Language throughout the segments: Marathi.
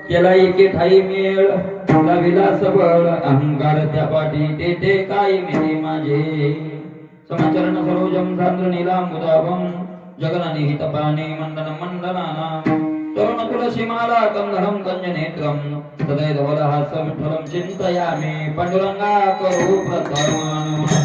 केला एके ठाई मेळ लाविला सबळ अहंकार त्या पाठी तेथे काय मिळे माझे समाचरण सरोजम सांद्र नीलांबुदाभम जगननिहित पाणी मंडन मंडनानां तरुण तुलसीमाला कंधरं कंजनेत्रं सदैवलहासं विठ्ठलं चिन्तयामि पाण्डुरंगा करो प्रथम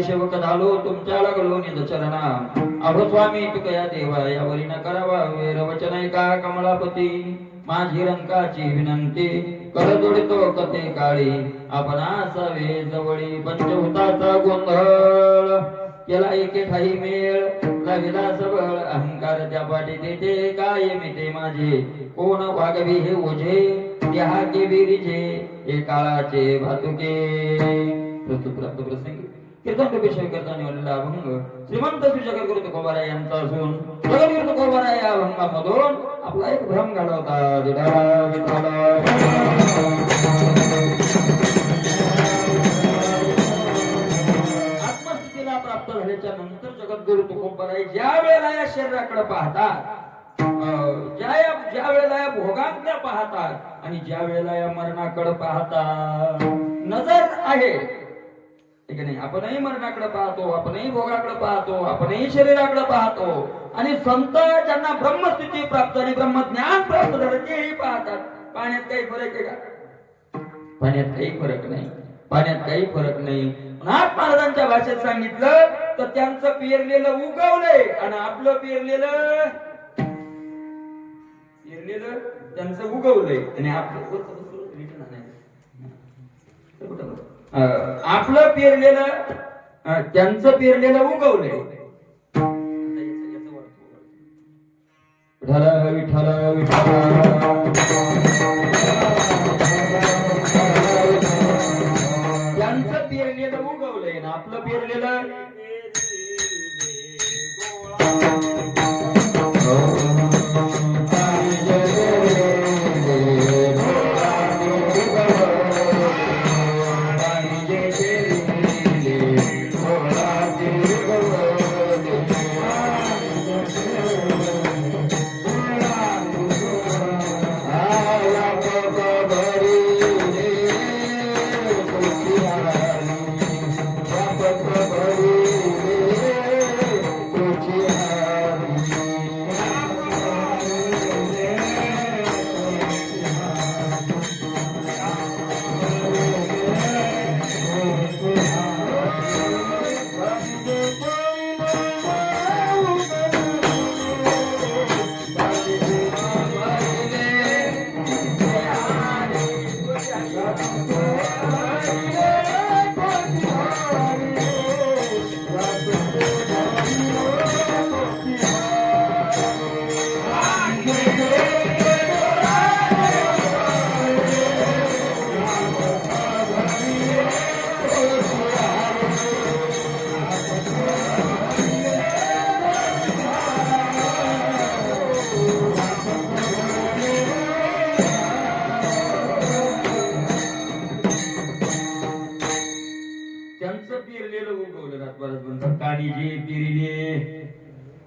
सेवक झालो तुमच्या लागलो निदचरणा अहो स्वामी तुकया देवा यावरी न करावा वेर वचन ऐका कमलापती माझी रंकाची विनंती कर जोडितो कथे काळी आपण असावे जवळी पंचभूताचा गोंधळ केला एके ठाई मेळ लाविला सबळ अहंकार त्या पाठी तेथे काय मिते माझे कोण वागवी हे ओझे देहा के बिरीजे हे काळाचे भातुके प्राप्त प्रसंग कीर्तन विषय करता निवडलेला अभंग श्रीमंत श्री जगद्गुरु तुकोबाराय यांचा असून जगद्गुरु तुकोबाराय या अभंगामधून आपला एक भ्रम घालवता आत्मस्थितीला प्राप्त झाल्याच्या नंतर जगद्गुरु तुकोबाराय ज्या वेळेला या शरीराकडे पाहतात ज्या वेळेला या भोगाकडे पाहतात आणि ज्या वेळेला या मरणाकडे पाहतात नजर आहे ठीक नाही आपणही मरणाकडे पाहतो आपणही भोगाकडे पाहतो आपणही शरीराकडे पाहतो आणि संत ज्यांना ब्रह्मस्थिती प्राप्त आणि ब्रह्मज्ञान प्राप्त झालं तेही पाहतात पाण्यात काही फरक आहे का पाण्यात काही फरक नाही पाण्यात काही फरक नाही नाथ महाराजांच्या भाषेत सांगितलं तर त्यांचं पेरलेलं उगवलंय आणि आपलं पेरलेलं त्यांचं उगवलंय आणि आपलं आपलं पेरलेलं त्यांचं पेरलेलं उगवलंय विठ्ठल विठ्ठल विठ्ठल त्यांचं पेरलेलं उगवलंय ना आपलं पेरलेलं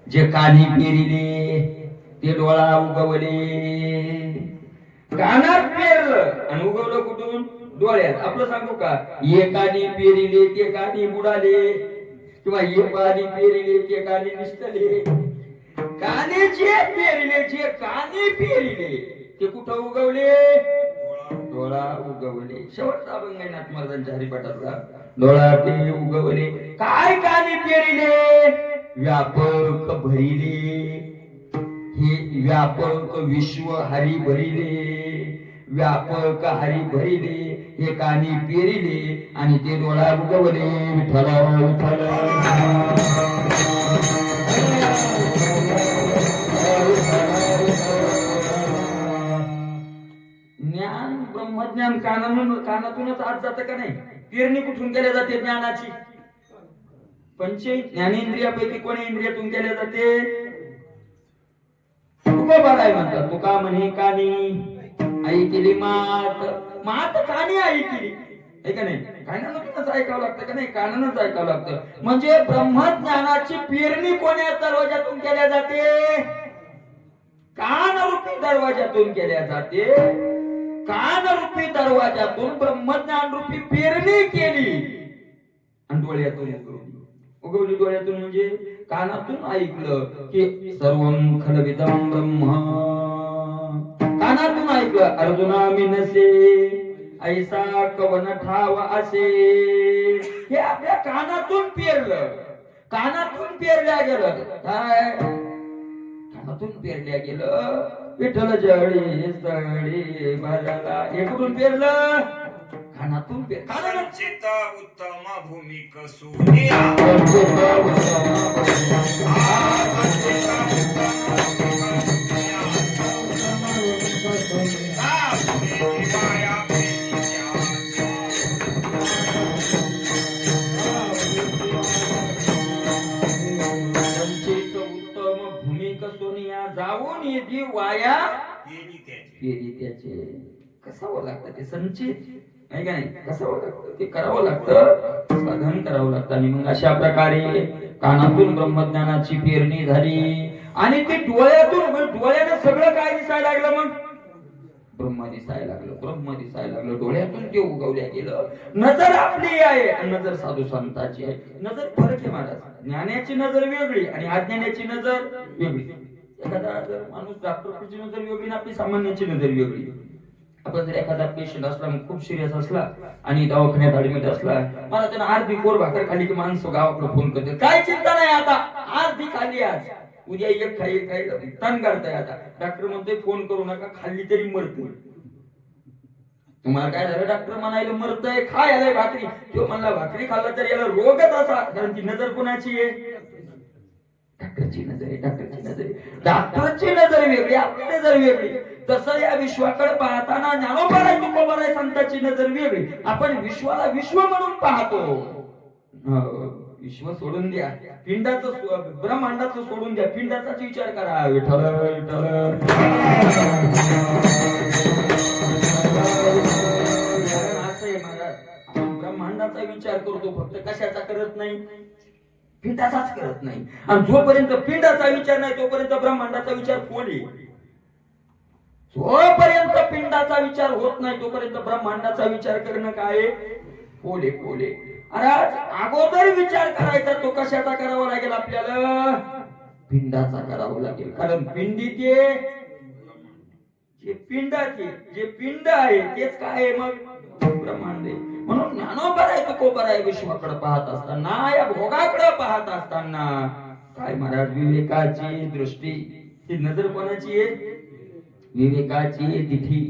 जे कानी पेरिले ते डोळा उगवले कानात पेरलं आणि उगवलं कुठून डोळ्यात आपलं सांगू का ये कानी पेरिले ते कानी बुडाले किंवा ये पाणी पेरिले ते कानी निसटले काने जे पेरिले जे कानी पेरिले ते कुठं उगवले डोळा उगवले शेवटचा अभंग आहे नाथ महाराजांच्या हरिपाठातला डोळा ते उगवले काय कानी पेरिले व्यापक भरिले हे व्यापक विश्व हरी भरिले व्यापक हरी भरिले हे कानी पेरिले आणि ते डोळा उगवले विठ्ठल विठ्ठल ज्ञान ब्रह्मज्ञान कानातूनच आत जातं का नाही? पेरणी कुठून केल्या जाते ज्ञानाची? पंच ज्ञानेंद्रियापैकी कोणी इंद्रियातून केल्या जाते? तुकोबाराय म्हणतात. तुका म्हणे कानी आई केली मात, मात कानी आई केली आहे का नाही? कानातूनच ऐकावं लागतं का नाही? कानानच ऐकावं लागतं. म्हणजे ब्रह्मज्ञानाची पेरणी कोण्या दरवाजातून केल्या जाते? कानरूपी दरवाजातून केल्या जाते. कानरूपी दरवाजातून ब्रह्मज्ञान रूपी पेरणी केली आणि डोळ्यातून उगवली. डोळ्यातून म्हणजे कानातून ऐकलं की सर्वं खलविदं ब्रह्म. कानातून ऐकलं अर्जुना मी नसे ऐसा कवन ठाव असे. हे आपल्या कानातून पेरलं. कानातून पेरल्या गेलं. काय कानातून पेरल्या गेलं? विठ्ठल जळी सळी भरला. हे कुठून पेरलं? कानातून पेरलं. उत्तम भूमिक सुनिया जाऊन येते वाया केली त्याचे. कसावं लागतं ते संचित नाही का नाही? कसावं लागतं ते करावं लागतं, साधन करावं लागतं. आणि मग अशा प्रकारे कानातून ब्रह्मज्ञानाची पेरणी झाली आणि ते डोळ्यातून, डोळ्याने सगळं काय दिसायला लागलं? मग ब्रह्म दिसायला लागलं. ब्रह्म दिसायला लागलं. डोळ्यातून ते उगवल्या गेलं. नजर आपली आहे आणि नजर साधू संतांची आहे. नजर फरक आहे महाराज. ज्ञानाची नजर वेगळी आणि अज्ञानाची नजर वेगळी. एखादा जर माणूस डॉक्टरची नजर वेगळी, आपली सामान्याची नजर वेगळी. आपण जर एखादा पेशंट असला, खूप सिरियस असला आणि दवाखान्यात ऍडमिट असला, मला त्यांना अर्धी कोर भाकर खाली की माणसं गावाकडे फोन करते, काय चिंता नाही आता, अर्धी खाली आज, उद्या एक खाई काही तण करताय. आता डॉक्टर म्हणतोय फोन करू नका, खाल्ली तरी मरते. तुम्हाला काय झालं? डॉक्टर म्हणायला मरतय, खा याला भाकरी. तो म्हणला भाकरी खाल्ला तर याला रोगच असा. कारण ती नजर कोणाची आहे? डॉक्टरची नजर आहे. डॉक्टरची नजर आहे. डॉक्टरची नजर वेगळी, आपली नजर वेगळी. तसं या विश्वाकडे पाहताना ज्ञानोबा तुकोबा संतांची नजर वेगळी. आपण विश्वाला विश्व म्हणून पाहतो. विश्व सोडून द्या, पिंडाचं ब्रह्मांडाचं सोडून द्या, पिंडाचाच विचार करा. विठ्ठल विठ्ठल. असं आहे महाराज, आपण ब्रह्मांडाचा विचार करतो, फक्त कशाचा करत नाही? पिंडाचाच करत नाही. आणि जोपर्यंत पिंडाचा विचार नाही तोपर्यंत ब्रह्मांडाचा विचार कोण आहे? जोपर्यंत पिंडाचा विचार होत नाही तोपर्यंत ब्रह्मांडाचा विचार करणं काय? पोले पोले. अरे अगोदर विचार करायचा तो कशाचा करावा लागेल? आपल्याला पिंडाचा करावा लागेल. कारण पिंडी ते जे पिंडाचे जे पिंड आहे तेच काय आहे? मग ब्रह्मांड आहे. म्हणून ज्ञानोबराय तुकोबराय विश्वाकडे पाहत असताना, या भोगाकडे पाहत असताना काय महाराज? विवेकाची दृष्टी, ही नजर कोणाची आहे? विवेकाची दिठी.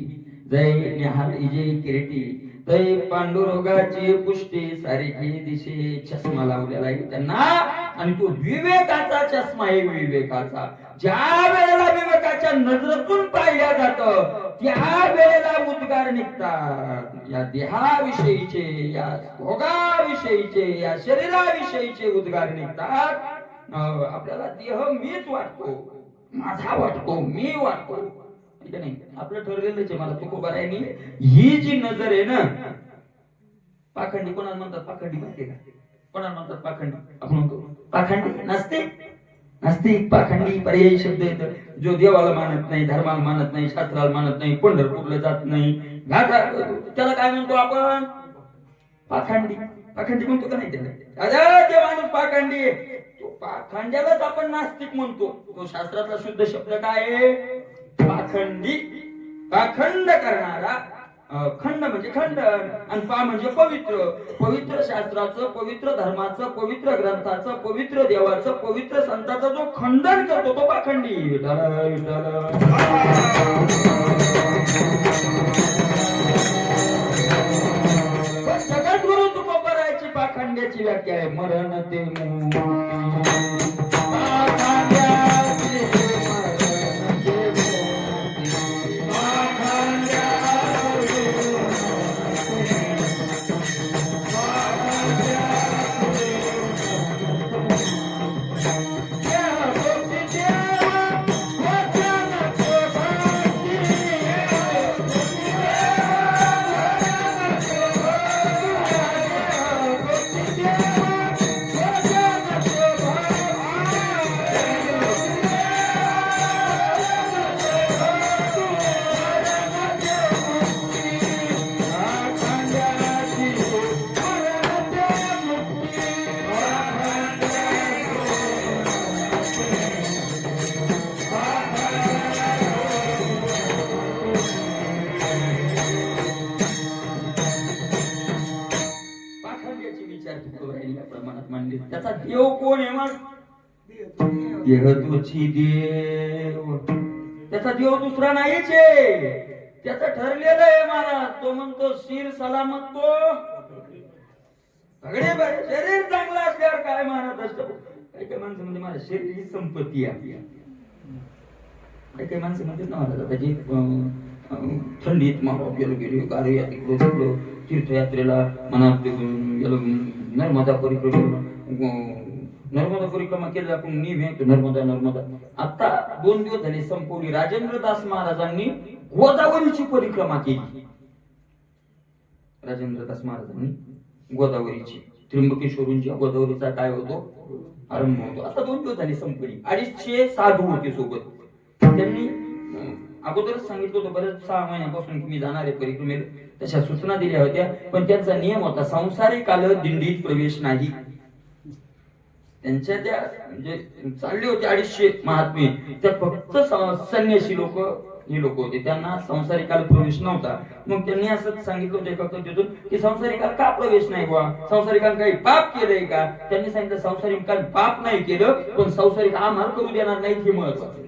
जय निहाल इजे किरीटी, तय पांडुरोगाची पुष्टी सारखी दिशे. चष्मा लावलेला आहे त्यांना आणि तो विवेकाचा चष्मा आहे. विवेकाचा ज्या वेळेला विवेकाच्या नजरेतून पाहिल्या जातं त्या वेळेला उद्गार निघतात. या देहाविषयीचे, या भोगाविषयीचे, या शरीराविषयीचे उद्गार निघतात. आपल्याला देह मीच वाटतो, माझा वाटतो, मी वाटतो. नाही, आपलं ठरलेलंच आहे. मला तुकोबारायांनी ही जी नजर आहे ना, पाखंडी कोणाला म्हणतात? पाखंडी माहिती का? कोणाला म्हणतात पाखंडी? आपण म्हणतो पाखंडी. नास्तिक पाखंडी पर्यायी शब्द येतो. जो देवाला मानत नाही, धर्माला मानत नाही, शास्त्राला मानत नाही, पंढरपूरला जात नाही, त्याला काय म्हणतो आपण? पाखंडी. पाखंडी म्हणतो का नाही त्याला? अरे ते माणूस पाखंडी आहे. तो पाखंड्यालाच आपण नास्तिक म्हणतो. तो शास्त्रातला शुद्ध शब्द काय आहे? पाखंडी. पाखंड करणारा, खंड म्हणजे खंडन आणि पा म्हणजे पवित्र. पवित्र शास्त्राचं, पवित्र धर्माचं, पवित्र ग्रंथाचं, पवित्र देवाचं, पवित्र संताचं जो खंडन करतो तो पाखंडी. विठ्ठल विठ्ठल. जगद्गुरु तुकोबरायची पाखंड्याची व्याख्या आहे मरण ते त्याचा देव कोण आहे मग? देह तुझी देव. त्याचा देव दुसरा नाहीच आहे. त्याचं ठरलेलं आहे महाराज. तो म्हणतो शिर सलामत तो सगळे बरे. शरीर चांगलं असल्यावर काय महाराज असतं. काही काही माणसं म्हणजे माझ्या शरीर ही संपत्ती आहे. काही काही माणसं म्हणतात ना महाराज आता जी थंडीत मारा गेलो गेलो गाडी तिकडं तीर्थयात्रेला म्हणा गेलो नर्मदा परिक्रमा केली आपण नर्मदा नर्मदा. आता 2 दिवस झाले संपवली. राजेंद्र दास महाराजांनी गोदावरीची परिक्रमा केली. राजेंद्र दास महाराजांनी गोदावरीची त्र्यंबकेश्वरूंच्या गोदावरीचा काय होतो आरंभ होतो. आता 2 दिवस झाले संपली. 250 साधू होते सोबत. त्यांनी अगोदरच सांगितलं होतं बरेच 6 महिन्यापासून मी जाणार आहे परिक्रमेला. तशा सूचना दिल्या होत्या. पण त्यांचा नियम होता संसारिक दिंडीत प्रवेश नाही. त्यांच्या त्या म्हणजे चालले होते 250 महात्मे. त्या फक्त संन्यासी लोक हे लोक होते. त्यांना संसारिकाला प्रवेश नव्हता. मग त्यांनी असं सांगितलं होतं फक्त तिथून की संसारिकाला का प्रवेश नाही बुवा. संसारिकाला काही पाप केलंय का. त्यांनी सांगितलं संसारिकाला पाप नाही केलं पण संसारिक आम्हाला करू देणार नाही हे महत्वाचं.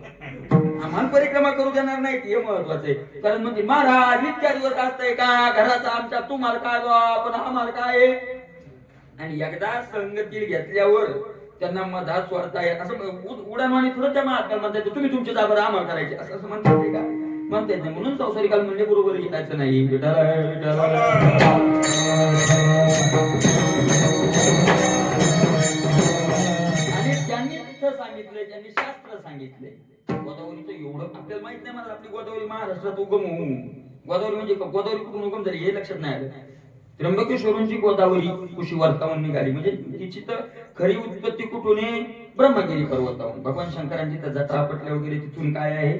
आम्हाला परिक्रमा करू देणार नाही हे महत्वाचं आहे. कारण म्हणजे महाराज इतक्या दिवस असतंय का घराचा आमच्या तुम्हाला काय पण आम्हाला काय. आणि एकदा संगती घेतल्यावर त्यांना मधात सोडता येत असं उडानवाणी थोडं त्या महात्म्याला म्हणतात तुम्ही तुमच्या जाबर आम्हाला करायचे असं म्हणतात का म्हणतात नाही. म्हणून संसारिकाला म्हणजे बरोबर घेतायचं नाही. आणि त्यांनी तिथं सांगितलंय त्यांनी शास्त्र सांगितलंय. गोदावरीचं एवढं आपल्याला माहित नाही मला. आपली गोदावरी महाराष्ट्रात उगम होऊन गोदावरी म्हणजे गोदावरी कुठून उगम झाली हे लक्षात नाही आलं. त्र्यंबकेश्वरूंची गोदावरी कुशी वर्तावून निघाली म्हणजे तिची तर खरी उत्पत्ती कुठून आहे ब्रह्मगिरी पर्वतावरून. भगवान शंकरांची तर जत्रा पटल्या वगैरे तिथून काय आहे.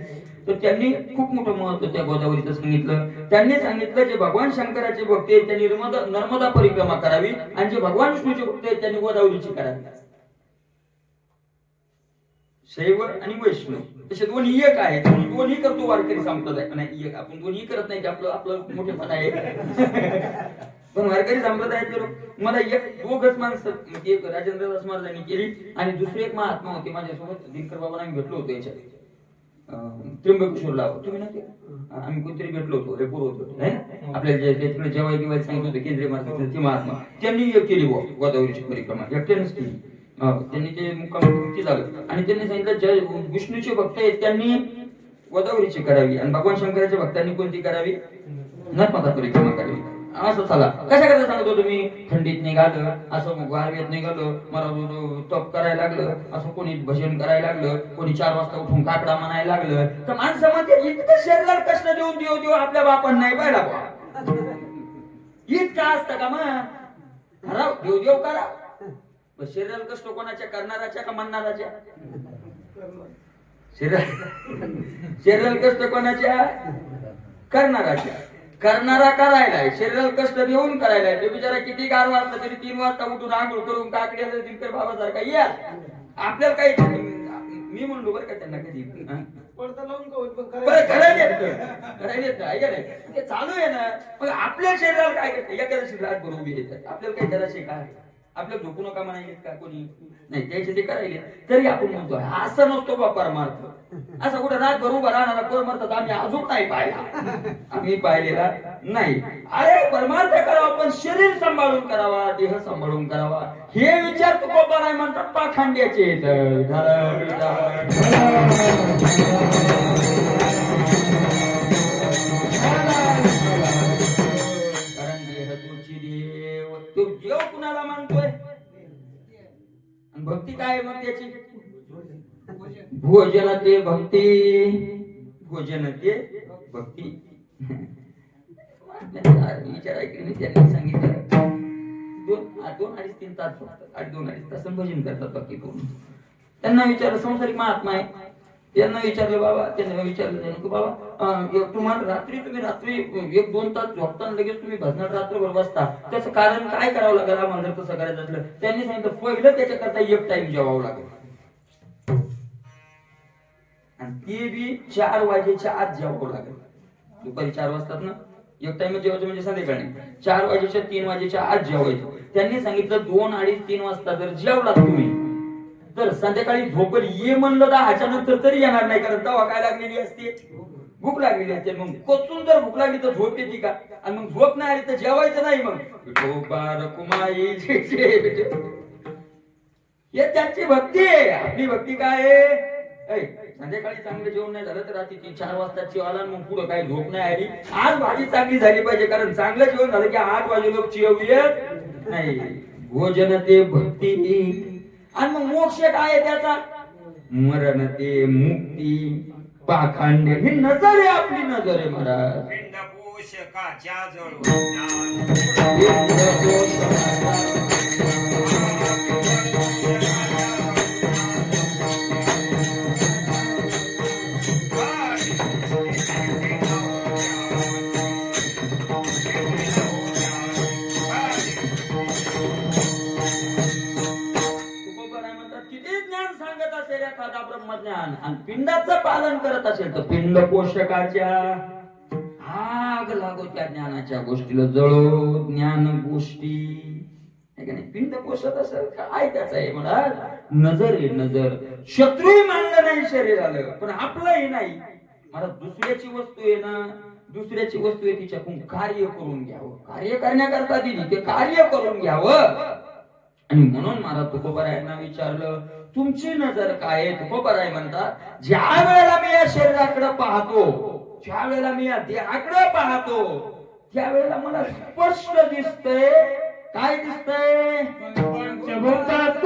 तर त्यांनी खूप मोठं महत्व त्या गोदावरीचं सांगितलं. त्यांनी सांगितलं जे भगवान शंकराचे भक्त आहेत त्यांनी नर्मदा परिक्रमा करावी आणि जे भगवान विष्णूचे भक्त आहेत त्यांनी गोदावरीची करावी. शैव आणि वैष्णव तसे दोन्ही एक आहे. दोन्ही करतो वारकरी संप्रदाय. नाही एक आपण दोन्ही करत नाही. आपलं मोठेपण आहे. पण वारकरी संप्रदायाचे लोक मला एक 2 माणसं एक राजेंद्र दास महाराजांनी केली आणि दुसरे एक महात्मा होते माझ्यासोबत दिनकर बाबांना आम्ही भेटलो होतो याच्यात त्र्यंबकेश्वरला. तुम्ही नव्हते आम्ही कोणतरी भेटलो होतो रेपोर होतो ना आपल्याला तिकडे जेव्हा दिवाळी सांगितलं होतं केंद्रीय महाराज ते महात्मा त्यांनी केली गोदावरीची परिक्रमा एकट्यानेच केली. त्यांनी ते मुक्काम झालं आणि त्यांनी सांगितलं जे विष्णूचे भक्त आहेत त्यांनी गोदावरीची करावी आणि भगवान शंकराच्या भक्तांनी कोणती करावी नर्मदा परिक्रमा करावी. असं चला कशा करता सांगतो तुम्ही. थंडीत निघालं असं गारव्यात निघालं मला तप करायला लागलं असं कोणी भजन करायला लागलं कोणी 4 वाजता उठून काकडा म्हणायला लागलं तर माणसं म्हणते इतकं शरीराला कष्ट देऊन देऊ आपल्या बापान नाही पाहिला इतका असतं का मग खराब देव करा. शरीराला कष्ट कोणाच्या करणाराच्या का म्हणणाराच्या. शरीराला कष्ट कोणाच्या करणाराच्या. करणारा करायला शरीराला कष्ट देऊन करायला. तो बिचारा किती गार वाजता तरी 3 वाजता उठून आंघोळ करून काकड्याचा दिनकर बाबासारखा या आपल्याला काही मी म्हणलो बरं का त्यांना कधी पडदा लावून का होईल, पण करायला येत नाही ऐका नाही. ते चालू आहे ना. मग आपल्या शरीराला काय करते, एखाद्या शरीरात बरोबर उभी येतात. आपल्याला काही करायचे काय, आपल्याला झोपू नका म्हणायचे का कोणी नाही, त्याचे ते करायले. तरी आपण म्हणतो असं नसतो बा परमार्थ. असं कुठे रातभर उभा राहणारा परमार्थ आम्ही अजून नाही पाहिला, आम्ही पाहिलेला नाही. अरे परमार्थ करावा पण शरीर सांभाळून करावा, देह सांभाळून करावा. हे विचार तुकोबा नाही म्हणतात पाखंड्याचे देव. तो देव कुणाला मानतोय आणि भक्ती काय आहे मग त्याची? भोजन ते भक्ती, भोजन ते भक्ती. विचार ऐकले त्यांनी सांगितलं 2-2.5-3 तास 2-2.5 तास भजन करतात बाकी करून. त्यांना विचारलं, संसारिक महात्मा आहे, त्यांना विचारलं बाबा, त्यांना विचारलं की बाबा तुम्हाला रात्री 1-2 तास झोपताना लगेच तुम्ही भजनात रात्रभर बसता, त्याचं कारण काय करावं लागेल आम्हाला जर तसं करायचं असलं? त्यांनी सांगितलं पहिलं त्याच्याकरता 1 टाइम जेवावं लागेल आणि ते बी 4 वाजेच्या आत जेवावं लागेल. दुपारी 4 वाजतात ना, 1 टाइम जेवायचं म्हणजे संध्याकाळी 4 वाजेच्या 3 वाजेच्या आत जेवायचं. त्यांनी सांगितलं 2-2.5-3 वाजता जर जेवलात तुम्ही तर संध्याकाळी झोपेल ये म्हणलं 10च्या नंतर तरी येणार नाही, कारण तेव्हा काय लागलेली असते, भूक लागलेली असते. मग कोचून जर भूक लागली तर झोप येते का? आणि मग झोप नाही आली तर जेवायचं नाही. मग हे त्यांची भक्ती आहे. आपली भक्ती काय आहे? संध्याकाळी चांगलं जेवण नाही झालं तर रात्री 3-4 वाजता जेवायला, मग पुढे काही झोप नाही आली. आज भाजी चांगली झाली पाहिजे, कारण चांगलं जेवण झालं की 8 वाजे लोक जेवू येत नाही. भोजन ते भक्ती. आणि मग मोक्ष काय आहे त्याचा? मरण ते मुक्ती. पाखंड ही नजर आहे, आपली नजर आहे महाराज. पिंड पोषकाच्या जळून एखादा ब्रह्मज्ञान आणि पिंडाचं पालन करत असेल तर पिंड पोषकाच्या आग लागो त्या ज्ञानाच्या गोष्टीला, जळो ज्ञान गोष्टी. पिंड पोषक असेल काय त्याचं आहे म्हणा? नजर आहे नजर. शत्रूही मानलं नाही शरीराला, पण आपलंही नाही. मला दुसऱ्याची वस्तू आहे ना, दुसऱ्याची वस्तू आहे तिच्याकडून कार्य करून घ्यावं. कार्य करण्याकरता दिली ते कार्य करून घ्यावं. आणि म्हणून मला तुकोबारायांना विचारलं तुमची नजर काय आहे? तुकोबाराय म्हणतात ज्या वेळेला मी या शरीराकडे पाहतो, ज्या वेळेला मी या देहाकडे पाहतो, त्यावेळेला मला स्पष्ट दिसतंय. काय दिसतंय? पंचभूतात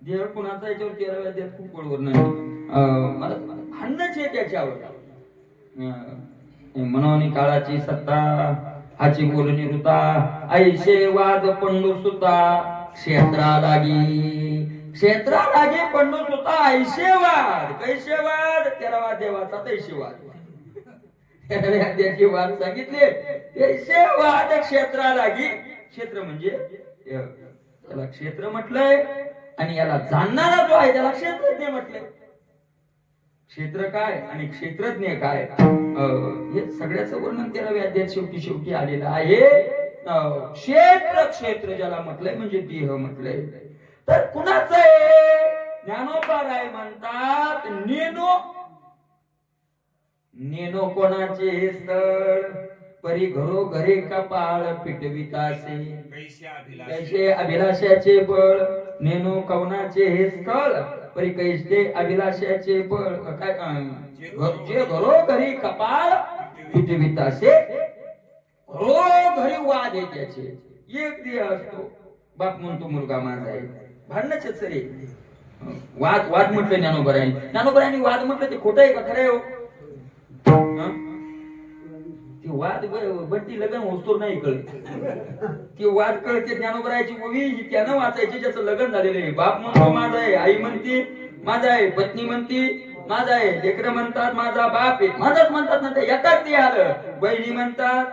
देह कुणाचा याच्यावर 13व्या अध्यायात खूप बरोबर नाही. मला भांडणच आहे त्याच्यावर. मनोनी काळाची सत्ता हाची बोलणी ऋता ऐशे वाद पंडू सुता क्षेत्रा लागी पंडू सुता ऐशे वाद कैशे वाद 13वा देवाचा तैशे वाद. 13व्या अध्यायाची वाद सांगितले तैशे वाद क्षेत्रा लागी. क्षेत्र म्हणजे त्याला क्षेत्र म्हटलंय आणि याला जाणणारा जो आहे त्याला क्षेत्रज्ञ म्हटलंय. क्षेत्र काय आणि क्षेत्रज्ञ काय हे सगळ्याचं वर्णन 13व्या अध्यायात शेवटी आलेलं आहे. क्षेत्र ज्याला म्हटलंय म्हणजे देह म्हटलंय. तर कुणाचं आहे? ज्ञानोबा म्हणतात नेनो कोणाचे स्थळ परी घरोघरे कपाळ पिटवितासे कैसे अभिलाषाचे बळ. नेनो कवनाचे हे स्थळ परी कैसे अभिलाषाचे बळ. काय जे घरोघरी कपाळ पिटवितासे. घरोघरी वाद आहे त्याचे. एक देह असतो. बाप म्हणतो मुलगा माझा आहे. भांडणच सरे वाद म्हटलं ज्ञानोबरायांनी वाद म्हटलं ते खोटं आहे का खरं आहे हो? ती वाद बट्टी लग्न होतो नाही कळत. ती वाद कळते ज्ञानोबरायाची मूवी त्यानं वाचायची ज्याचं लग्न झालेलं आहे. बाप म्हणतो माझा आहे, आई म्हणते माझा आहे, पत्नी म्हणते माझा आहे, लेकरं म्हणतात माझा बाप आहे. माझाच म्हणतात ना ते एकाच ते आलं. बहिणी म्हणतात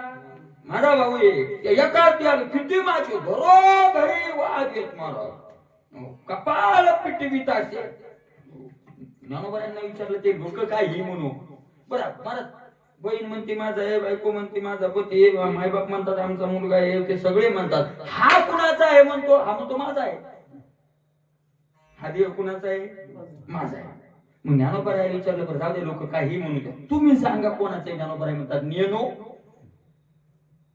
माझा भाऊ आहे ते एकाच ते आलं. किती माझे घरोघरी वाद येत मला कपाळ पिटवित असे. ज्ञानोबरायांना विचारलं ते लोक काय ही म्हणू. बरं मला बहीण म्हणते माझा आहे, बायको म्हणते माझा पती आहे, मायबाप म्हणतात आमचा मुलगा आहे, ते सगळे म्हणतात. हा कुणाचा आहे म्हणतो? हा म्हणतो माझा आहे. हा देव कुणाचा आहे? माझा आहे. मग ज्ञानोबराय विचारलं बरं जाऊ दे लोक काही म्हणू द्या, तुम्ही सांगा कोणाचं आहे? ज्ञानोबराय म्हणतात नेनो.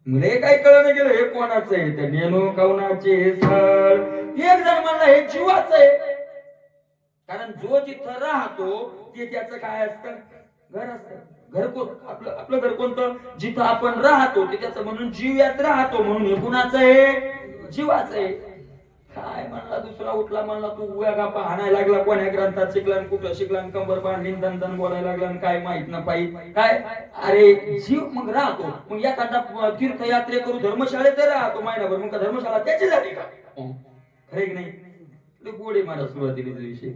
मला हे काही कळलं गेलं हे कोणाचं आहे? तर नेनो कवनाचे स्थळ. एक जण म्हणला हे जीवाचं आहे. कारण जो जिथं राहतो ते त्याचं काय असतं? घर असतं. घर आपलं घर कोणतं? जिथं आपण राहतो ते त्याचं म्हणून जीव यात राहतो. म्हणून हे कुणाचं आहे? जीवाचं आहे. काय म्हणला दुसरा उठला म्हणला तू उगा गापा हाणायला लागला. कोण्या ग्रंथात शिकला कुठं शिकला कंबर बांधली दन बोलायला लागला काय माहित ना पाहिजे काय. अरे जीव मग राहतो. मग एखादा तीर्थयात्रे करू धर्मशाळेत राहतो महिनाभर. मग धर्मशाळा त्याच्यासाठी का? खरे की नाही? गोडे मला सुरुवातीला विषय.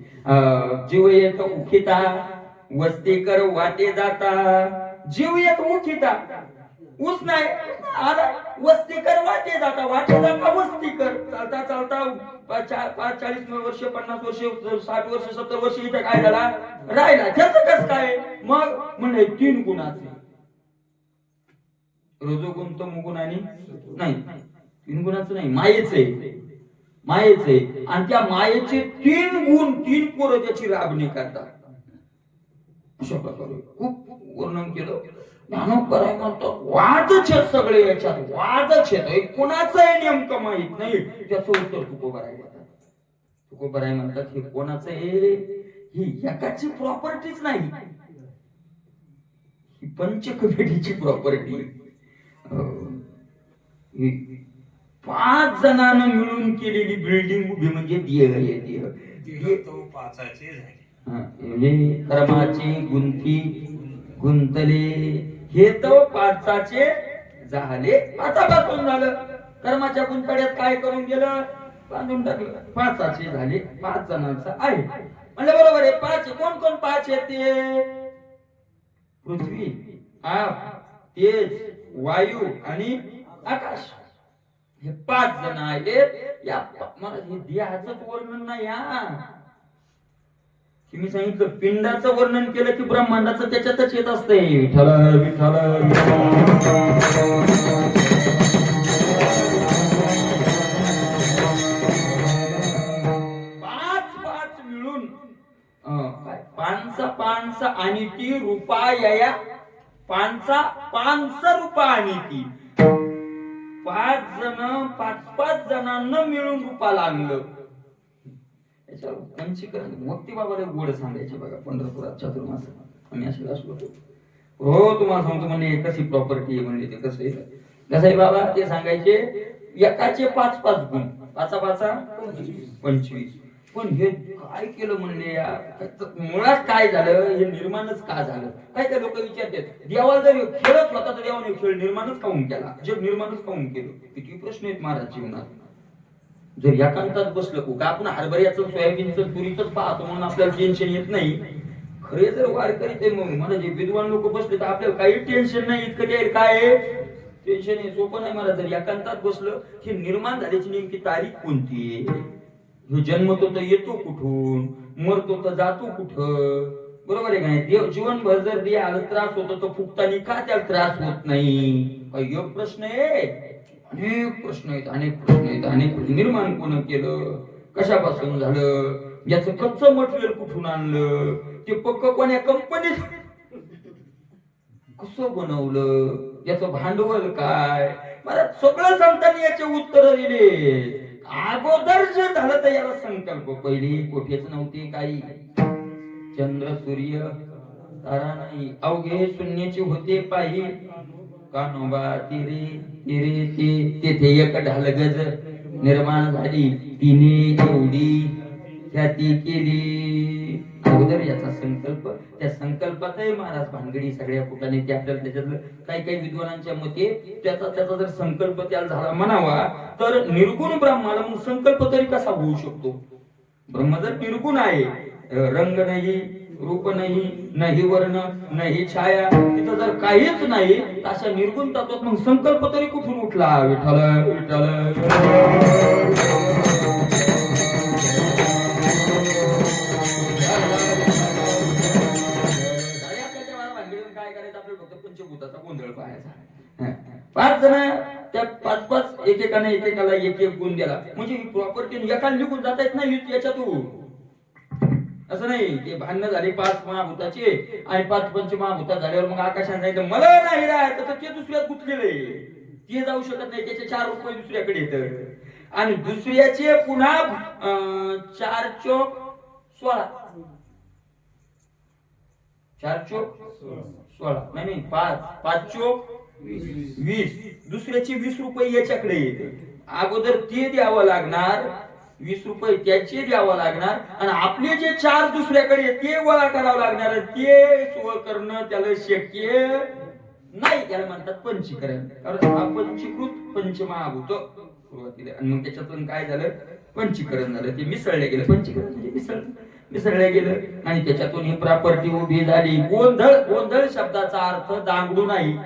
जीव येत उखिता वस्ती कर वाटे जाता. जीव येत उखिता ऊस नाही वस्ती कर वाटे जाता. वाटे जाता वस्ती कर. चालता चालता 40 वर्ष 50 वर्ष 60 वर्ष 70 वर्ष इथं काय झाला राहिला. त्याचं कस काय? मग म्हणजे 3 गुणाचे रजोगुण तमोगुण आणि नाही 3 गुणाचं नाही मायेचे. आणि त्या मायेचे 3 गुण 3 पोरं त्याची राबणी करतात. अशा प्रकारे खूप वर्णन केलं. ज्ञानोबराय म्हणतात वादच आहेत सगळे याच्यात. वादच आहेत. कोणाचं आहे नेमकं माहित नाही. त्याचं उत्तर तुकोबराय म्हणतात हे कोणाचं आहे? ही एकाची प्रॉपर्टीच नाही. ही पंचकमिटीची प्रॉपर्टी. 5 जणांना मिळून केलेली बिल्डिंग उभी म्हणजे देह तो पाचाचे झाले. कर्माची गुंथी गुंतले हे तो 5चे झाले. 5पासून झालं. कर्माच्या गुंतड्यात काय करून गेलं? बांधून टाकलं. 5चे झाले. 5 जणांचं आहे म्हणलं बरोबर आहे. 5 कोण कोण 5 येते? पृथ्वी आप तेज वायू आणि आकाश हे 5 जण आहेत. या मला हे देहाचंच वर्णन नाही. मी सांगितलं पिंडाचं वर्णन केलं की ब्रह्मांडाचं त्याच्यातच येत असते. विठ्ठल विठ्ठल 5 मिळून 5 आणि ती रुपया 5 रुपया आणि ती 5 जण 5 जणांना मिळून रुपाला आणलं. पंचीकरण भक्ती बाबाला गोड सांगायचे बघा पंढरपुरात चातुर्मास आम्ही असे असलो हो. तुम्हाला सांगतो म्हणजे कशी प्रॉपर्टी आहे म्हणजे ते कसं आहे कसं आहे बाबा ते सांगायचे. एकाचे 5 गुण 5 25 पण हे काय केलं म्हणले मुळात काय झालं, हे निर्माणच का झालं? काय त्या लोक विचारतात, देवाला जर खेळच होता तर देवाने खेळ निर्माणच काऊन केला, जग निर्माणच काऊन केलं? किती प्रश्न आहेत महाराज जीवनात. जर एकांतात बसलं का आपण हरभऱ्याचं सोयाबीनचं तुरीच पाहतो म्हणून आपल्याला टेन्शन येत नाही. खरे जर वारकरी ते मग मला जे विद्वान लोक बसले तर आपल्याला काही टेन्शन नाही. इतकं ते काय टेन्शन आहे, सोपं नाही मला. जर एकांतात बसलं की निर्माण झाल्याची नेमकी तारीख कोणती आहे, हे जन्मतो तर येतो कुठून, मरतो तर जातो कुठं, बरोबर आहे का नाही? देव जीवनभर जर देहाला त्रास होतो तर फुकतानी का त्याला त्रास होत नाही? एक प्रश्न आहे, अनेक प्रश्न आहेत, अनेक प्रश्न आहेत, अनेक. निर्माण कोण केलं, कशापासून झालं, याचं कच्चं मटेरियल कुठून आणलं, ते पक्क कोण्या कंपनीत कसं बनवलं, याचं भांडवल काय, मला सगळं सांगताना याचे उत्तर दिले. अगोदर जे झालं तर याला संकल्प, पहिली कोठेच नव्हते काही, चंद्र सूर्य तारा नाही, अवघे शून्याचे होते पायी, कानोबा तिरे तिरे ते तेथे एक ढालगज निर्माण झाली, तिने एवढी ख्याती केली. अगोदर याचा संकल्प, त्या संकल्पातही महाराज भानगडी सगळ्या कुठाने ते आपल्याला त्याच्यातलं काही काही विद्वानांच्या मते त्याचा जर संकल्प त्याला झाला म्हणावा तर निर्गुण ब्रह्माला मग संकल्प तरी कसा होऊ शकतो? ब्रह्म जर निर्गुण आहे, रंग नाही, रूप नाही, नाही वर्ण, नाही छाया, तिथं जर काहीच नाही, अशा निर्गुण तत्वात मग संकल्प तरी कुठून उठला? विठ्ठल विठ्ठल पंचभूताचा गोंधळ पाहायचा. 5 जण त्या 5 एकेकाने एकेकाला एक एक गुण दिला, म्हणजे ही प्रॉपर्टी एकाला निघून जाता येत नाही याच्यातून. असं नाही, ते भांडणं झाले 5 महाभूताचे आणि 5 पंचमहाभूता झाल्यावर मग आकाशात जायचं मला नाही राहायचं तर ते दुसऱ्यात गुंतलेले, ते जाऊ शकत नाही, त्याचे 4 रुपये दुसऱ्याकडे येतात आणि दुसऱ्याचे पुन्हा 4 चोक 16, 4 चोक 16 नाही 5 चोक 20, दुसऱ्याचे 20 रुपये याच्याकडे येते. अगोदर ते द्यावं लागणार, 20 रुपये त्याचे द्यावं लागणार आणि आपले जे 4 दुसऱ्याकडे ते गोळा करावं लागणार. ते सोय करणं त्याला शक्य नाही, त्याला म्हणतात पंचीकरण. कारण हा पंचीकृत पंचमहाभूत सुरुवातीला आणि मग त्याच्यातून काय झालं, पंचीकरण झालं, ते मिसळले गेलं. पंचीकरण म्हणजे मिसळले गेलं आणि त्याच्यातून ही प्रॉपर्टी उभी झाली. गोंधळ शब्दाचा अर्थ दांगडू नाही,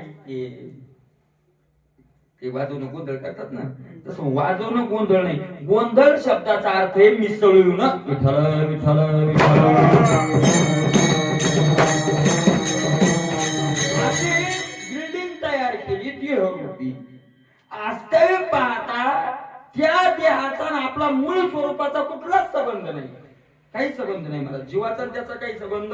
ते वाजवून गोंधळ करतात ना, तसं वाजवणं गोंधळ नाही. गोंधळ शब्दाचा अर्थ आहे मिसळून. विठ्ठल विठ्ठल विठ्ठल अशी बिल्डिंग तयार केली देहरूपी. वास्तविक पाहता त्या देहाचा आपला मूळ स्वरूपाचा कुठलाच संबंध नाही, काही संबंध नाही. मला जीवाचा त्याचा काही संबंध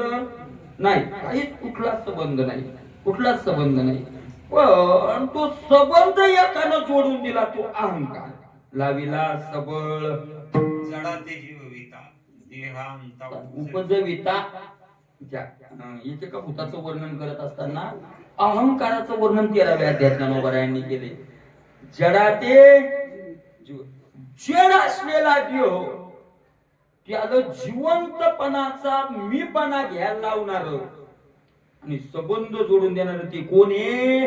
नाही, काहीच कुठलाच संबंध नाही, कुठलाच संबंध नाही. पण तो संबंध एकानं जोडून दिला, तो अहंकार लाविला सबळ. जडाते जीवविता देहांता उपजविता. एकेका भूताचं वर्णन करत असताना अहंकाराचं वर्णन 13व्या अध्यायात ज्ञानोबरायांनी केले. जडाते जड असलेला देव त्याला जिवंतपणाचा मीपणा घ्यायला लावणार आणि संबंध जोडून देणार ते कोण आहे?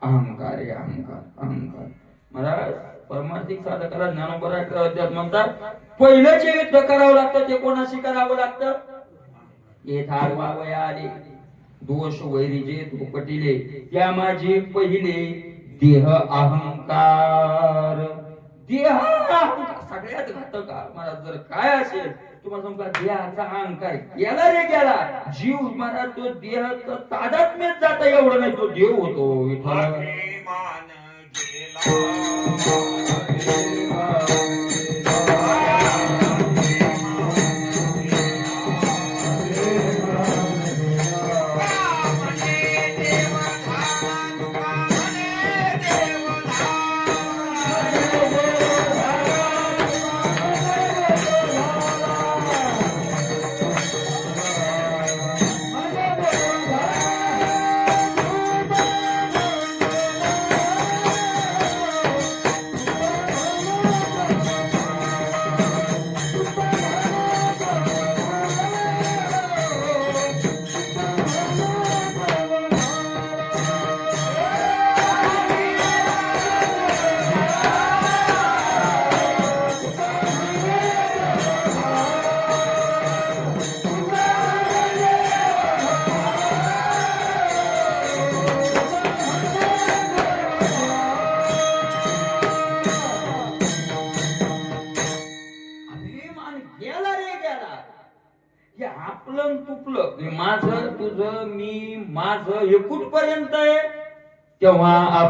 अहंकार आहे, अहंकार अहंकार. मला परमार्थिक साधकाला ज्ञानोबराय म्हणतात पहिलं जे युद्ध करावं लागतं ते कोणाशी करावं लागतं? हे थारवावया आले दोष वैरीजे धोपटिले त्या माझे पहिले देह अहंकार. देह अहंकार सगळ्यात घातक. मला जर काय असेल तुम्हाला सांगू का, देहाचा अहंकार गेला रे गेला, जीव मला तो देह तादात्म्यात जाता एवढं नाही, तो देव होतो. अभिमान गेला हे आपलं तुपलं हे माझं तुझं मी माझं हे कुठपर्यंत आहे तेव्हा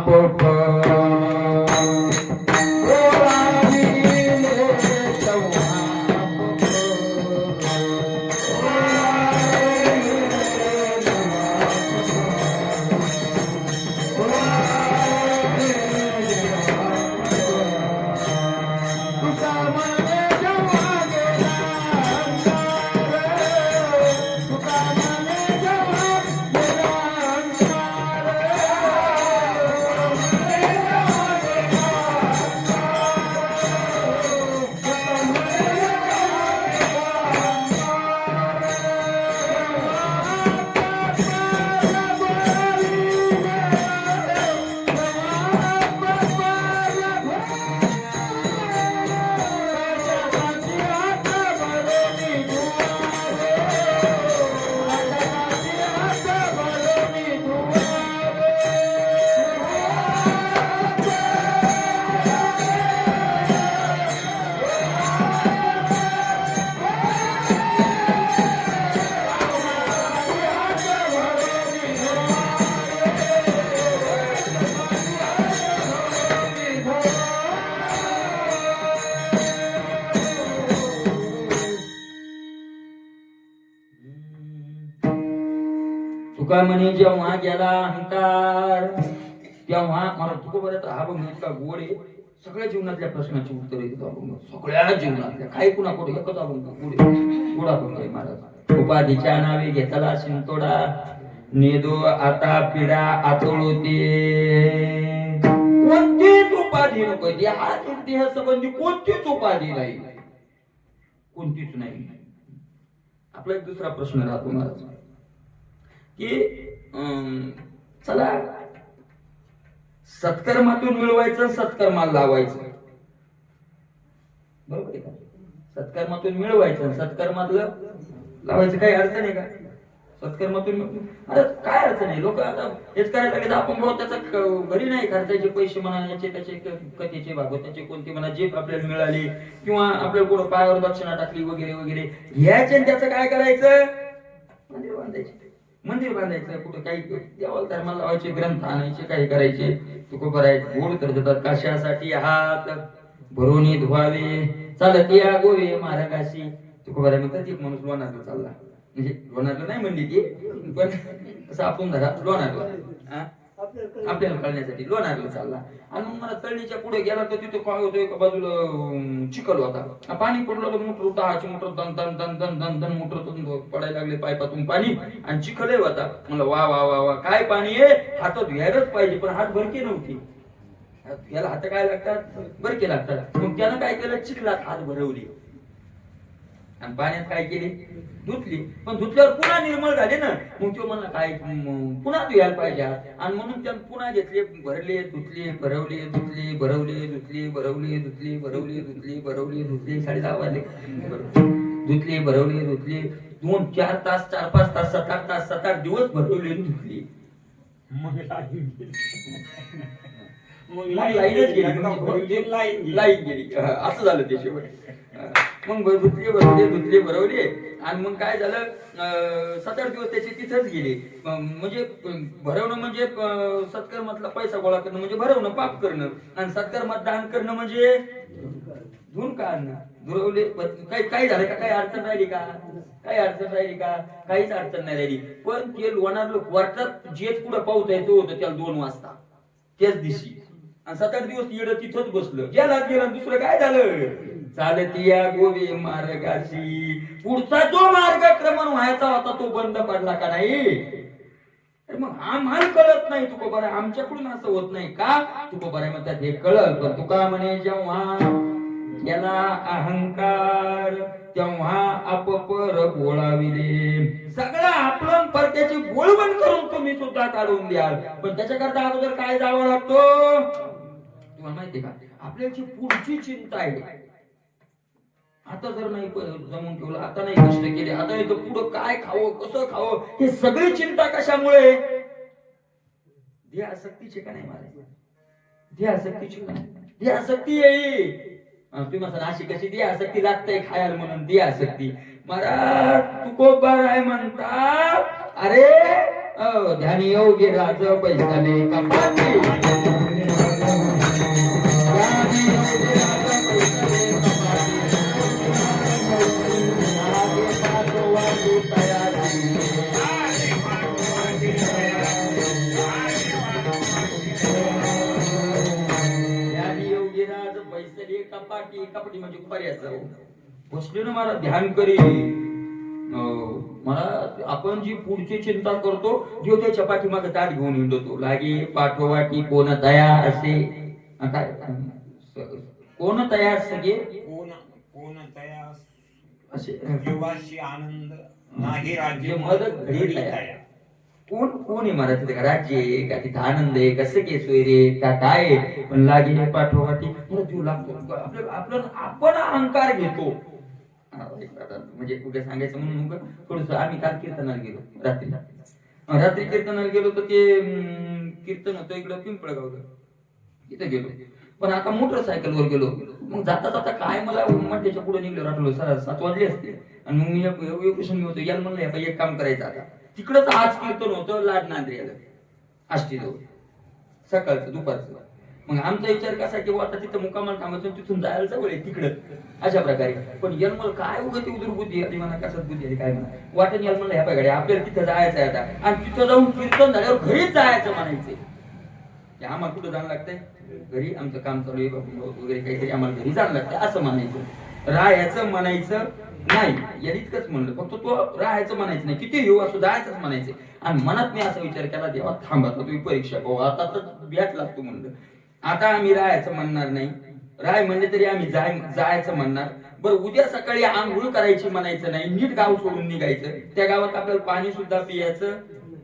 तुका म्हणे जेव्हा गेला अहंकार तेव्हा मला तुकोबऱ्यात हा बघ इतका गोड आहे सगळ्या जीवनातल्या प्रश्नाची उत्तरे देतो आपण सगळ्या जीवनातल्या काही कुणा कुठे एकच आपण गोड आपण काही महाराज उपाधीच्या नावे घेतला शिंतोडा नेदो आता पिढा आतोळते कोणतीच उपाधी नको हा देह संबंधी कोणतीच उपाधी नाही कोणतीच नाही आपला एक दुसरा प्रश्न राहतो महाराज की चला सत्कर्मातून मिळवायचं सत्कर्माला लावायचं बरोबर आहे का सत्कर्मातून मिळवायचं सत्कर्मातलं लावायचं काही अडचण आहे का सत्कर्मातून अरे काय अडचण आहे लोक आता हेच करायला लागले आपण बरोबर त्याचा घरी नाही खर्चाचे पैसे म्हणा याचे त्याचे कथेचे भागवताचे कोणते म्हणा जे आपल्याला मिळाले किंवा आपल्याला कुठं पायावर दक्षिणा टाकली वगैरे वगैरे ह्याचे त्याचं काय करायचं मंदिर बांधायचे मंदिर बांधायचं कुठं काही देवाला धर्माला लावायचे ग्रंथ आणायचे काही करायचे तुको करायचे गोड तर देतात कशासाठी हात भरून धुवावे चालत या गोवे मार्गाशी तुको बराय म्हणतात एक माणूस लोणारला चालला म्हणजे लोणारला नाही म्हणली ती पण असं आपण धरा लोणारला आपल्याला कळण्यासाठी लोणारला चालला आणि मग मला तळणीच्या पुढे गेला तर तिथं काय होतं एका बाजूला चिखल होता पाणी पडलं तर मोटर दहाची मोटर दन दन दन दन दन दन मोटर पडायला लागले पायपातून पाणी आणि चिखल होता मला वा वा वा वा काय पाणी आहे हातात घ्यायलाच पाहिजे पण हात भरके नव्हती याला हात काय लागतात भरके लागतात मग त्यानं काय केलं चिखलात हात भरवली आणि पाण्यात काय केली धुतली पण धुतल्यावर पुन्हा निर्मळ झाले ना मग तो म्हणला काय पुन्हा धुयायला पाहिजे आणि म्हणून त्यानं पुन्हा घेतले भरले धुतले भरवले धुतले भरवले धुतले भरवले धुतले भरवले धुतले भरवले धुतले 10:30 वाजले धुतले भरवले धुतले 2-4 तास 4-5 तास 7-8 तास 7-8 दिवस भरवले धुतली लाईन गेली असं झालं ते शेवट मग धुतले भरवले आणि मग काय झालं 7-8 दिवस त्याचे तिथंच गेले म्हणजे भरवणं म्हणजे सत्कर्मातला पैसा गोळा करणं म्हणजे भरवणं पाप करणं आणि सत्कर्मात दान करणं म्हणजे धुवून काढणं धुरवले काही झालं का काही अडचण राहिली का काही अडचण राहिली का काहीच अडचण नाही राहिली पण ते लोणारलं कोर्टात जेच पुढे पाऊस यायचं होतं त्याला 2 वाजता त्याच दिवशी आणि 7-8 दिवस येडं तिथंच बसलं ज्याला गेलं दुसरं काय झालं चालत या गोवे मार्गाशी पुढचा जो मार्गक्रमण व्हायचा होता तो बंद पडला का नाही मग आम्हाला कळत नाही तुका बरं आमच्याकडून असं होत नाही का तुका बरं म्हणतात हे कळल पण तुका म्हणे जेव्हा याला अहंकार तेव्हा अपपर गोळाविले सगळं आपलं परत्याची गोळवण करून तुम्ही सुद्धा काढून द्याल पण त्याच्याकरता अगोदर काय जावं लागतो तुम्हाला माहितीये का आपल्याची पुढची चिंता आहे आता जर नाही जमून ठेवलं आता नाही कष्ट केले आता इथं पुढं काय खावं कसं खावं हे सगळी चिंता कशामुळे ध्येय आसक्तीचे का नाही महाराज ध्येय आसक्तीची का नाही ध्येय आसक्ती आहे तुम्ही म्हणता अशी कशी दी आसक्ती लागतंय खायला म्हणून दी आसक्ती मला तुकोबा आहे म्हणता अरे ध्यान योगी राज पैसाले कपाटी कपाटी कपाटी म्हणजे पर्याचं बसले ना मला ध्यान करी मला आपण जी पुढची चिंता करतो जो त्याच्या पाठीमागे ताट घेऊन हिंडतो लागे पाठोवाटी कोण तया असे काय कोण तया सगळे कोण तया असे जीवाशी आनंद नाही राज्य मद घडी तया कोण कोण आहे मला तिथे राज्य आहे का तिथं आनंद आहे कसं के सोय रे का काय आहे? पण लागे पाठोपाठी मला जीव लागतो आपलं आपण अहंकार घेतो म्हणजे कुठे सांगायचं म्हणून थोडस आम्ही काल कीर्तनाला गेलो रात्री कीर्तनाला गेलो तर ते कीर्तन होतं इकडं पिंपळगावला तिथे गेलो पण आता मोटरसायकलवर गेलो मग जाता जाता काय मला त्याच्या पुढे निघलो राठलो 7 वाजले असते आणि मग मी मी होतो याला म्हणलं एक काम करायचं आता तिकडच आज कीर्तन होतं लाड नांद्र्याला आष्टीजवळ सकाळचं दुपारचं मग आमचा विचार कसा की आता तिथं मुक्कामाला थांबायचं तिथून जायला जवळ आहे तिकडं अशा प्रकारे पण यलमल काय उगत उदूर बुद्धी आली म्हणा कशात बुद्धी आली काय म्हणा वाटत यलमल ह्या गाडी आपल्याला तिथं जायचं आहे आता आणि तिथं जाऊन कीर्तन झाल्यावर घरीच जायचं म्हणायचं आम्हाला कुठं जाणं लागतंय घरी आमचं काम चालू आहे वगैरे काहीतरी आम्हाला घरी जाणं लागतं असं म्हणायचं राहायचं म्हणायचं नाही या इतकंच म्हणलं फक्त तो राहायचं म्हणायचं नाही किती येऊ असं जायचंच म्हणायचं आणि मनात मी असा विचार केला देवा थांबा तुम्ही परीक्षा पाहू आता तर भेट लागतो म्हणलं आता आम्ही राहायचं म्हणणार नाही राय म्हणले तरी आम्ही जायचं म्हणणार बरं उद्या सकाळी आंघोळ करायची म्हणायचं नाही नीट गाव सोडून निघायचं त्या गावात आपल्याला पाणी सुद्धा पियायचं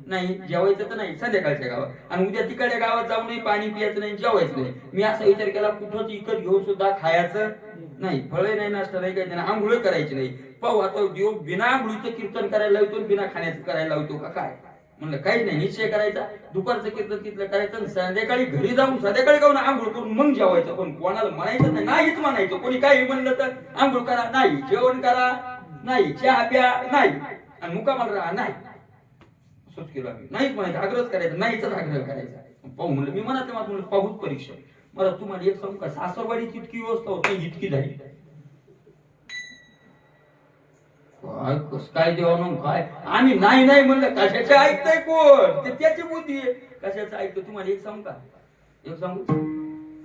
नाही जेवायचं तर नाही संध्याकाळच्या गावात आणि उद्या तिकडच्या गावात जाऊ नये पाणी पियायचं नाही जेवायचं नाही मी असा विचार केला कुठंच इकत घेऊन सुद्धा खायचं नाही फळे नाही नाश्ता नाही काही नाही आंघोळ करायची नाही पाहू आता देव बिना आंघोळीचं कीर्तन करायला लावतो बिना खाण्याचं करायला लावतो का काय म्हणलं काही नाही निश्चय करायचा दुपारचं कीर्तन तिथलं करायचं संध्याकाळी घरी जाऊन संध्याकाळी जाऊन आंघोळ करून मग जेवायचं पण कोणाला म्हणायचं नाही नाहीच म्हणायचं कोणी काही म्हणलं तर आंघोळ करा नाही जेवण करा नाही चहा प्या नाही आणि मुकामाला राहा नाही असंच केलं आम्ही नाहीच म्हणायचं आग्रहच करायचा नाहीच आग्रह करायचा पाहू म्हणलं मी म्हणत म्हणलं पाहूच परीक्षा मला तुम्हाला एक सांगू का सासरवाडीत इतकी व्यवस्था होती इतकी झाली काय देवा काय आम्ही नाही नाही म्हणलं कशाचं ऐकताय कोण ते त्याची बुद्धी आहे कशाचं ऐकतो तुम्हाला एक सांगू का एक सांगू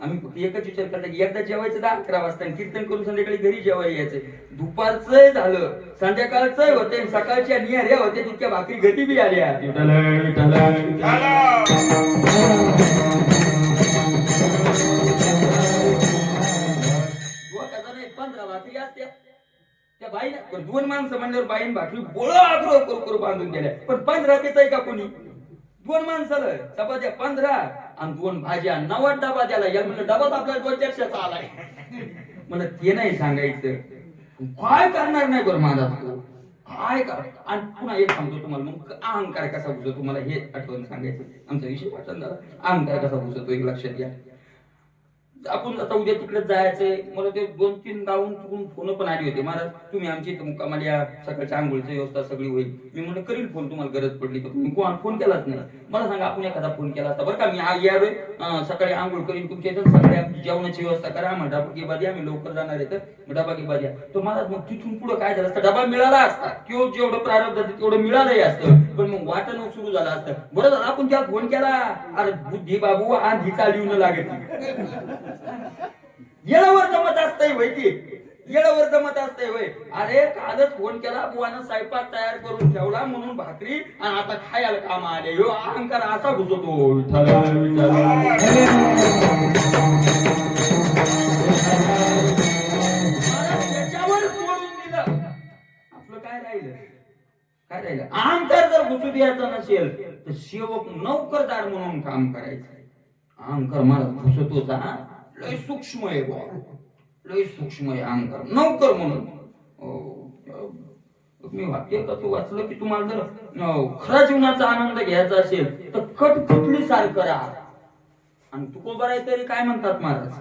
आम्ही फक्त एकच विचार करता की एकदा जेवायचं 11 वाजता कीर्तन करून संध्याकाळी घरी जेवायला यायचं दुपारचं झालं संध्याकाळचं होते सकाळच्या नियाऱ्या होत्या तितक्या भाकरी गती बी आल्या 15 भाकरी असत्या त्या बाईने 2 माणसं म्हणल्यावर बाईन भाकरी बोळा आग्रह करू बांधून गेल्या पण 15 देताय का कोणी 2 माणसाला चपात्या 15 आणि 2 भाज्या 90 डबा द्याला या म्हणलं डबाच आपल्याला 2-400चा आलाय मला ते नाही सांगायचं काय करणार नाही बरं माझा काय कर आणि पुन्हा एक सांगतो तुम्हाला मग अहंकार कसा घुसतो तुम्हाला हे आठवण सांगायचं आमचा विषय वाचन झाला अहंकार कसा घुसतो एक लक्षात घ्या आपण आता उद्या तिकडे जायचंय मला ते 2-3 गावून चुकून फोन पण आली होते महाराज तुम्ही आमची इथं मुक्कामाला या सकाळच्या आंघोळीची व्यवस्था सगळी होईल मी म्हणलं करील फोन तुम्हाला गरज पडली तर तुम्ही फोन केलाच नाही मला सांगा आपण एखादा फोन केला असता बरं का मी यावे सकाळी आंघोळ करीन तुमच्या इथं सगळ्या जेवणाची व्यवस्था करा आम्हाला डबा की बादी आम्ही लवकर जाणार आहे तर डबा की बादी तो महाराज मग तिथून पुढे काय झालं असतं डबा मिळाला असता किंवा जेवढं प्रारब्ध तेवढं मिळालंही असतं पण मग वाटणं सुरू झालं असतं बरं झालं आपण त्या फोन केला अरे बुद्धी बाबू आधी चालू न लागत येळावर जमत असतंय वय ती येळावर जमत असतंय वय अरे कालच फोन केला बुवानं स्वयंपाक तयार करून ठेवला म्हणून भाकरी आणि आता खायला काम आले ह्यो अहंकार असा घुसतो त्याच्यावर सोडून दिलं आपलं काय राहिलं अहंकार जर घुसू द्यायचा नसेल तर सेवक नौकरदार म्हणून काम करायचं अहंकार मला घुसतोच हा लय सूक्ष्म आहे लय सूक्ष्म आहे अहंकार नौकर म्हणून मी वाक्य कसं वाचलं की तुम्हाला जर खरा जीवनाचा आनंद घ्यायचा असेल तर कठपुतली सारखं राहा आणि तुकोबा तरी काय म्हणतात महाराज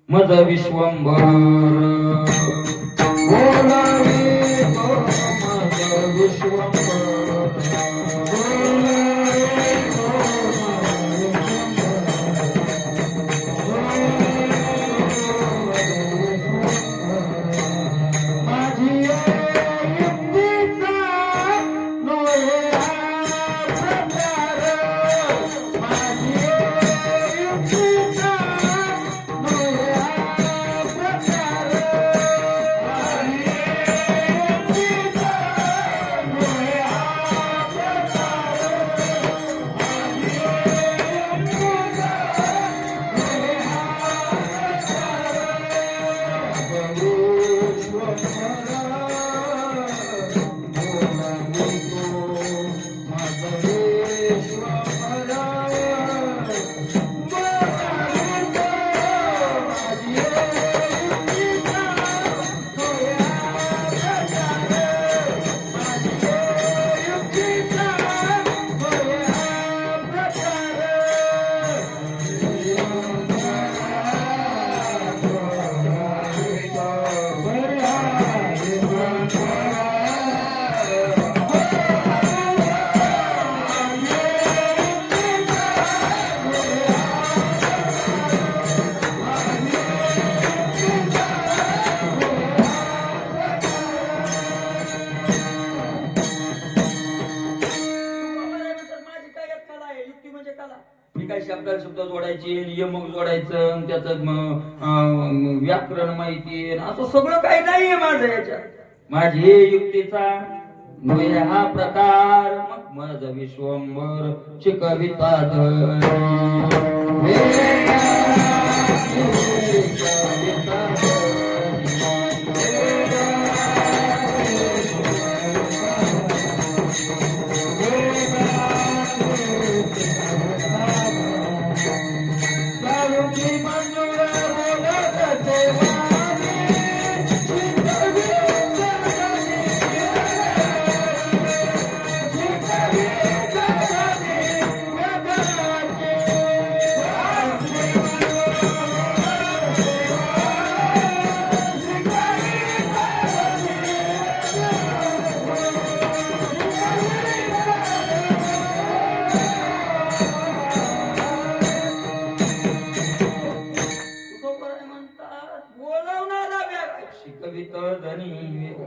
मज विश्वंभर बोलावितो मज विश्वंभर शब्दाला शब्द जोडायचे यमक जोडायचं आणि त्याचं व्याकरण माहिती असं सगळं काही नाहीये माझं याच्यात माझी युक्तीचा नव्हे हा प्रकार मग मज विश्वंभर शिकविता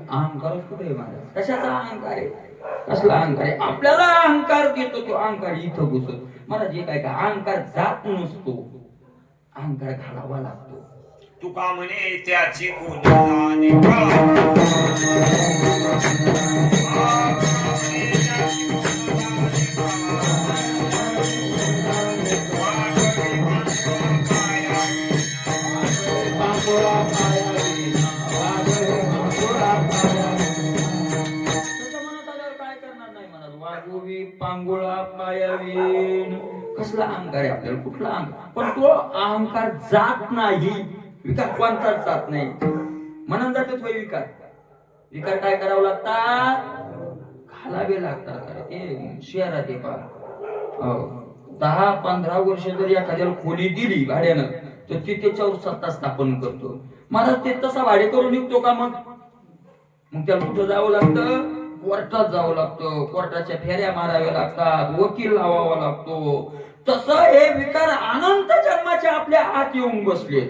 अहंकार कुठे माझा कशाचा अहंकार आहे कसला अहंकार आहे आपल्याला अहंकार देतो तो अहंकार इथं घुसतो मला जे काय का अहंकार जात नसतो अहंकार घालावा लागतो तुका म्हणे त्याची गुण जाणे पांगुळा पायावीन कसला अहंकार आहे आपल्याला कुठला अहंकार पण तो अहंकार जात नाही विकार कोणताच जात नाही म्हणून जातो तो विकार विकार काय करावं लागतात घालावे लागतात ते शहरात ये 10-15 वर्ष जर एखाद्याला खोली दिली भाड्यानं तर ती त्याच्यावर सत्ता स्थापन करतो मला ते तसा भाडे करून निघतो का मग त्याला कुठं जावं लागतं कोर्टात जावं लागतं कोर्टाच्या फेऱ्या माराव्या लागतात वकील लावावा लागतो तसं हे विकार अनंत जन्माच्या आपल्या आत येऊन बसले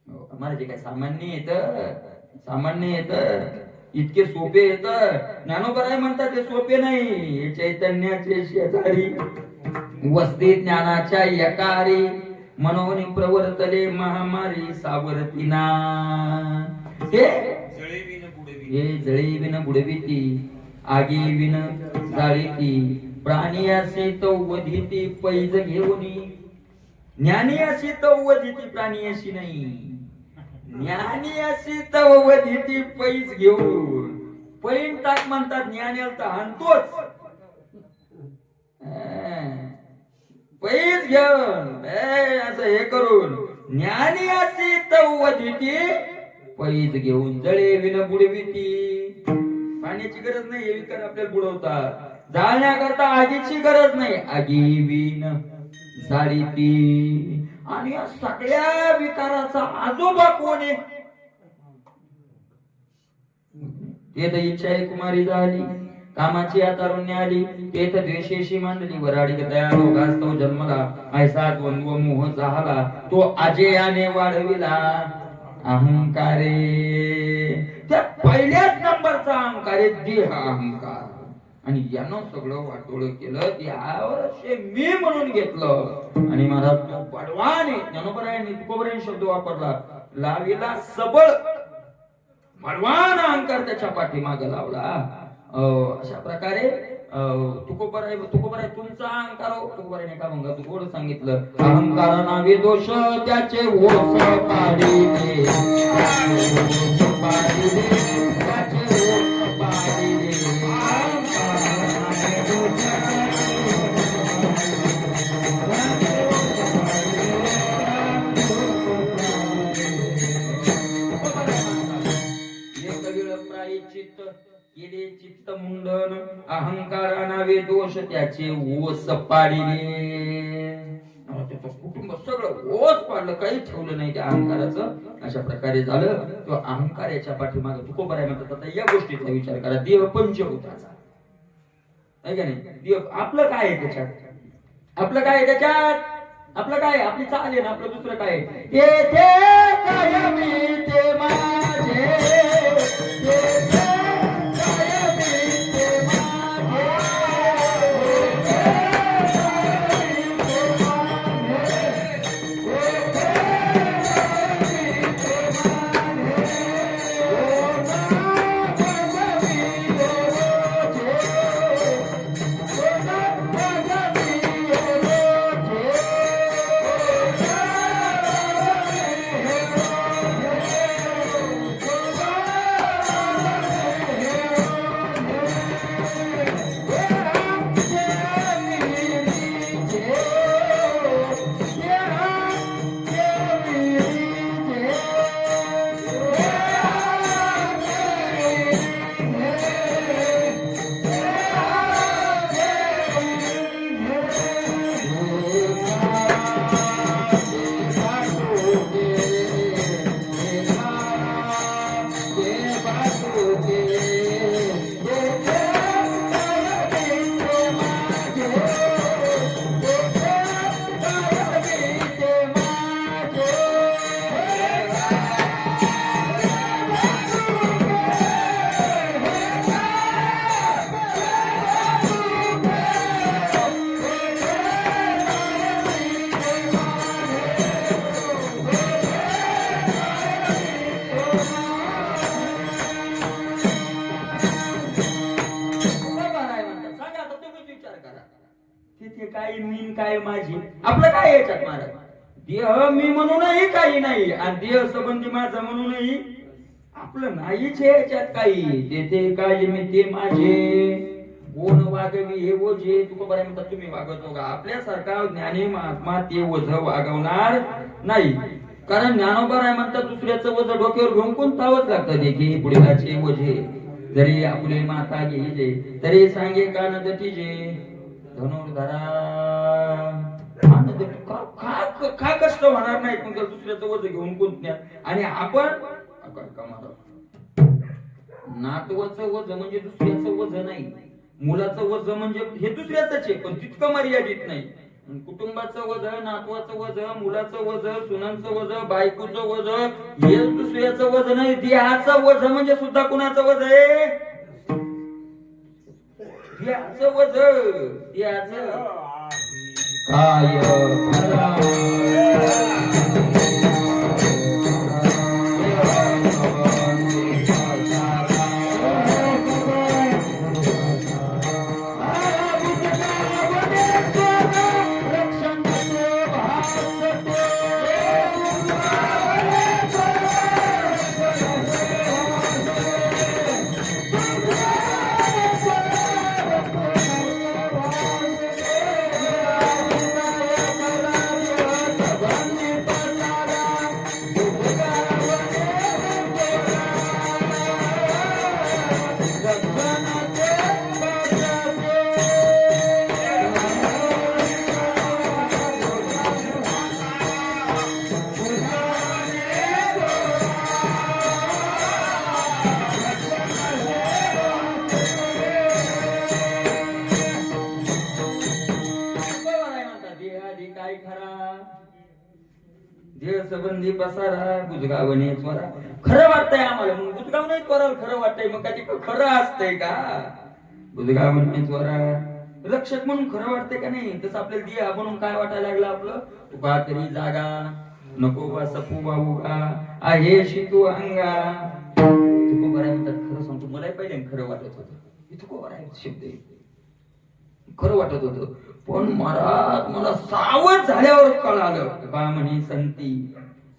महाराज काय सामान्य येत इतके सोपे येत ज्ञानोबराय म्हणतात ते सोपे नाही हे चैतन्याचे शेजारी वस्ती ज्ञानाच्या यकारी मनोनी प्रवर्तले महामारी सावरतीना हे जळी विन बुडविती आगी विन जाळीती प्राणी असे तो वधिती पैज घेऊनी ज्ञानी अशी तो वधिती प्राणी अशी नाही ज्ञानी अशी तो वधिती पैज घेऊन पैन टाक म्हणतात ज्ञानीला तर हाणतोच पैज घेऊन असं हे करून ज्ञानी अशी तो वधिती पैज घेऊन जळे विन बुडविती पाण्याची गरज नाही हे विकार आपल्याला बुडवतात जाळण्याकरता आगीची गरज नाही आगी विन जाळीती आणि या सगळ्या विकाराचा आजोबा कोण आहे? ते तर इच्छा आहे कुमारी झाली, कामाची तारुण्य आली, ते तर द्वेषेशी मांडली वराडी दयाळो गास्तव जन्मला, ऐसा द्वंद्व मोह झाला, तो अजयाने वाढविला अहंकारे. त्या पहिल्याच नंबरचा अहंकार आहे देह अहंकार. आणि यानं सगळं वाटोळ केलं, त्यावर मी म्हणून घेतलं. आणि मला तो बडवाने ज्ञानोबरायांनी तुकोबरायांनी शब्द वापरला, लाविला सबळ बडवान अहंकार त्याच्या पाठीमागे लावला. अशा प्रकारे तुकोबराय तुमचा अहंकार तुकोबरायने का म्हणा तू थोडं सांगितलं, अहंकार नावे दोष त्याचे ओस पाडिले, त्याचे ओस पाडिले. चित्त मुंडन अहंकारा नावे दोष त्याचे ओस पाडिले. त्याचं कुटुंब सगळं ओस पाडलं, काही ठेवलं नाही त्या अहंकाराचं. अशा प्रकारे झालं. तो अहंकार याच्या पाठीमागे तुकोबराय म्हणतात. आता या गोष्टीचा विचार करा, देह पंचभूताचा आहे का नाही? देह आपलं काय आहे त्याच्यात? आपलं काय आहे त्याच्यात? आपलं काय? आपली चाल आहे ना, आपलं दुसरं काय? तेथे कायमी ते माझे, तेथे काय मी काय माझी, आपलं काय याच्यात महाराज? देह मी म्हणूनही काही नाही आणि देह संबंधी माझं म्हणूनही आपलं नाहीच याच्यात काही. तेथे काय मी ते माझे, कोण वागवी हे ओझे. तुकोबराय म्हणतात तुम्ही वागवतो का? आपल्यासारखा ज्ञानी महात्मा ते ओझ वागवणार नाही. कारण ज्ञानोबराय म्हणतात दुसऱ्याचं ओझ डोक्यावर घेऊन कोण तावच लागतं. देखी पुढीलाचे ओझे जरी आपले माता घेजे, तरी सांगे कान दटीजे. धनुर्धरा का कष्ट होणार नाही पण दुसऱ्याचं वज घेऊन कोणत्या. आणि आपण नातवाचं वज म्हणजे दुसऱ्याचं वज नाही, मुलाचं वज म्हणजे हे दुसऱ्याच आहे पण तितकं मर्यादित नाही. कुटुंबाचं वज, नातवाचं वज, मुलाचं वज, सुनांचं वज, बायकोचं वज हे दुसऱ्याचं वज नाही. देहाचं वज म्हणजे सुद्धा कुणाचं वज आहे? देहाचं वज. देहाचं काय देह संबंधी पसारा बुजगावणे स्वरा. खरं वाटतंय आम्हाला, मग बुजगावणे स्वराला खरं वाटतंय, मग काय ते खरं असतंय का? बुजगावणे स्वरा रक्षक म्हणून खरं वाटतंय का नाही? तसं आपल्याला देह म्हणून काय वाटायला लागलं आपलं? तुका तरी जागा नको बा सपू बाबू का आहे शितू अंगा. तुको बराय म्हणतात. खरं सांगतो, मलाही पहिले खरं वाटत होतं. तुको बराय शब्द खरं वाटत होतं, पण महाराज मला सावध झाल्यावर कळालं. बा म्हणे संती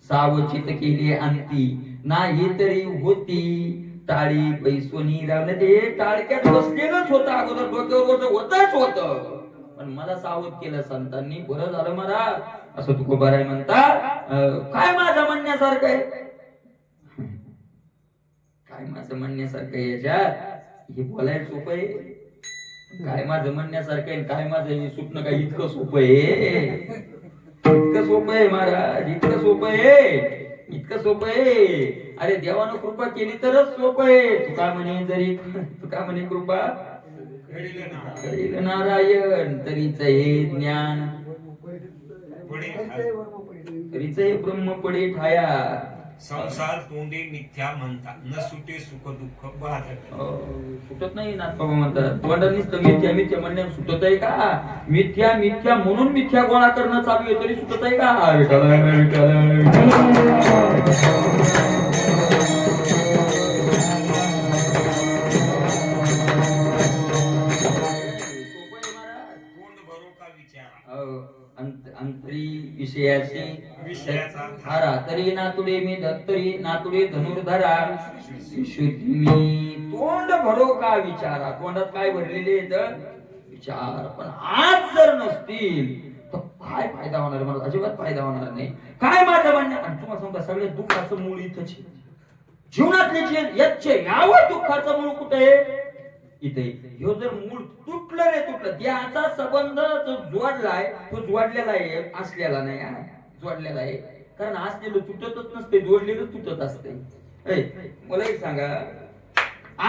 सावचित केली अंती, नाही तरी होती टाळी पैसोनी लावलं. ते टाळक्यात बसलेलंच होतं, अगोदर डोक्यावर होतच होतं, पण मला सावध केलं संतांनी. बरं झालं महाराज असं तुकोबाराय म्हणतात. काय माझं म्हणण्यासारखं आहे? काय माझं म्हणण्यासारखं आहे याच्यात? हे बोलायला सोपं आहे? काय माझं म्हणण्यासारखं आहे, काय माझं सुटणं काय इतकं सोपं आहे? इतकं सोपं आहे महाराज, इतकं सोपं आहे, इतकं सोपं आहे. अरे देवानं कृपा केली तरच सोपं आहे. तुका म्हणे जरी तुका म्हणे कृपा करील नारायण तरीच हे ज्ञान, तरीच हे ब्रह्म पडे ठाया. संसार तोंडी मिथ्या म्हणतात, न सुटे सुख दुःख बाधक. सुटत नाही ना बाबा म्हणतात. तोंडानीच तर मिथ्या मिथ्या म्हणण्यात सुटत आहे का? मिथ्या मिथ्या म्हणून मिथ्या गोळा करणं चालू आहे, तरी सुटत आहे का? अंतरी विषयाचा धारा तरी नातुडे मी दत्तरी नातुडे धनुर्धरा. मी तोंड भरो का विचारा. तोंडात काय भरलेले विचार, पण आज जर नसतील तर काय फायदा होणार? मला अजिबात फायदा होणार नाही. काय माझं म्हणणं? आणि तुम्हाला सांगता सगळ्या दुःखाचं मूळ इथंच आहे. जीवनातले याचे यावं दुःखाचं मूळ कुठे आहे? इथे. ह्यो जर मूळ तुटलं रे तुटलं, त्याचा संबंध जो जोडलाय तो जोडलेला आहे, असलेला नाही. जोडलेला आहे, कारण असलेलं तुटतच नसते, जोडलेलं तुटत असते. मला एक सांगा,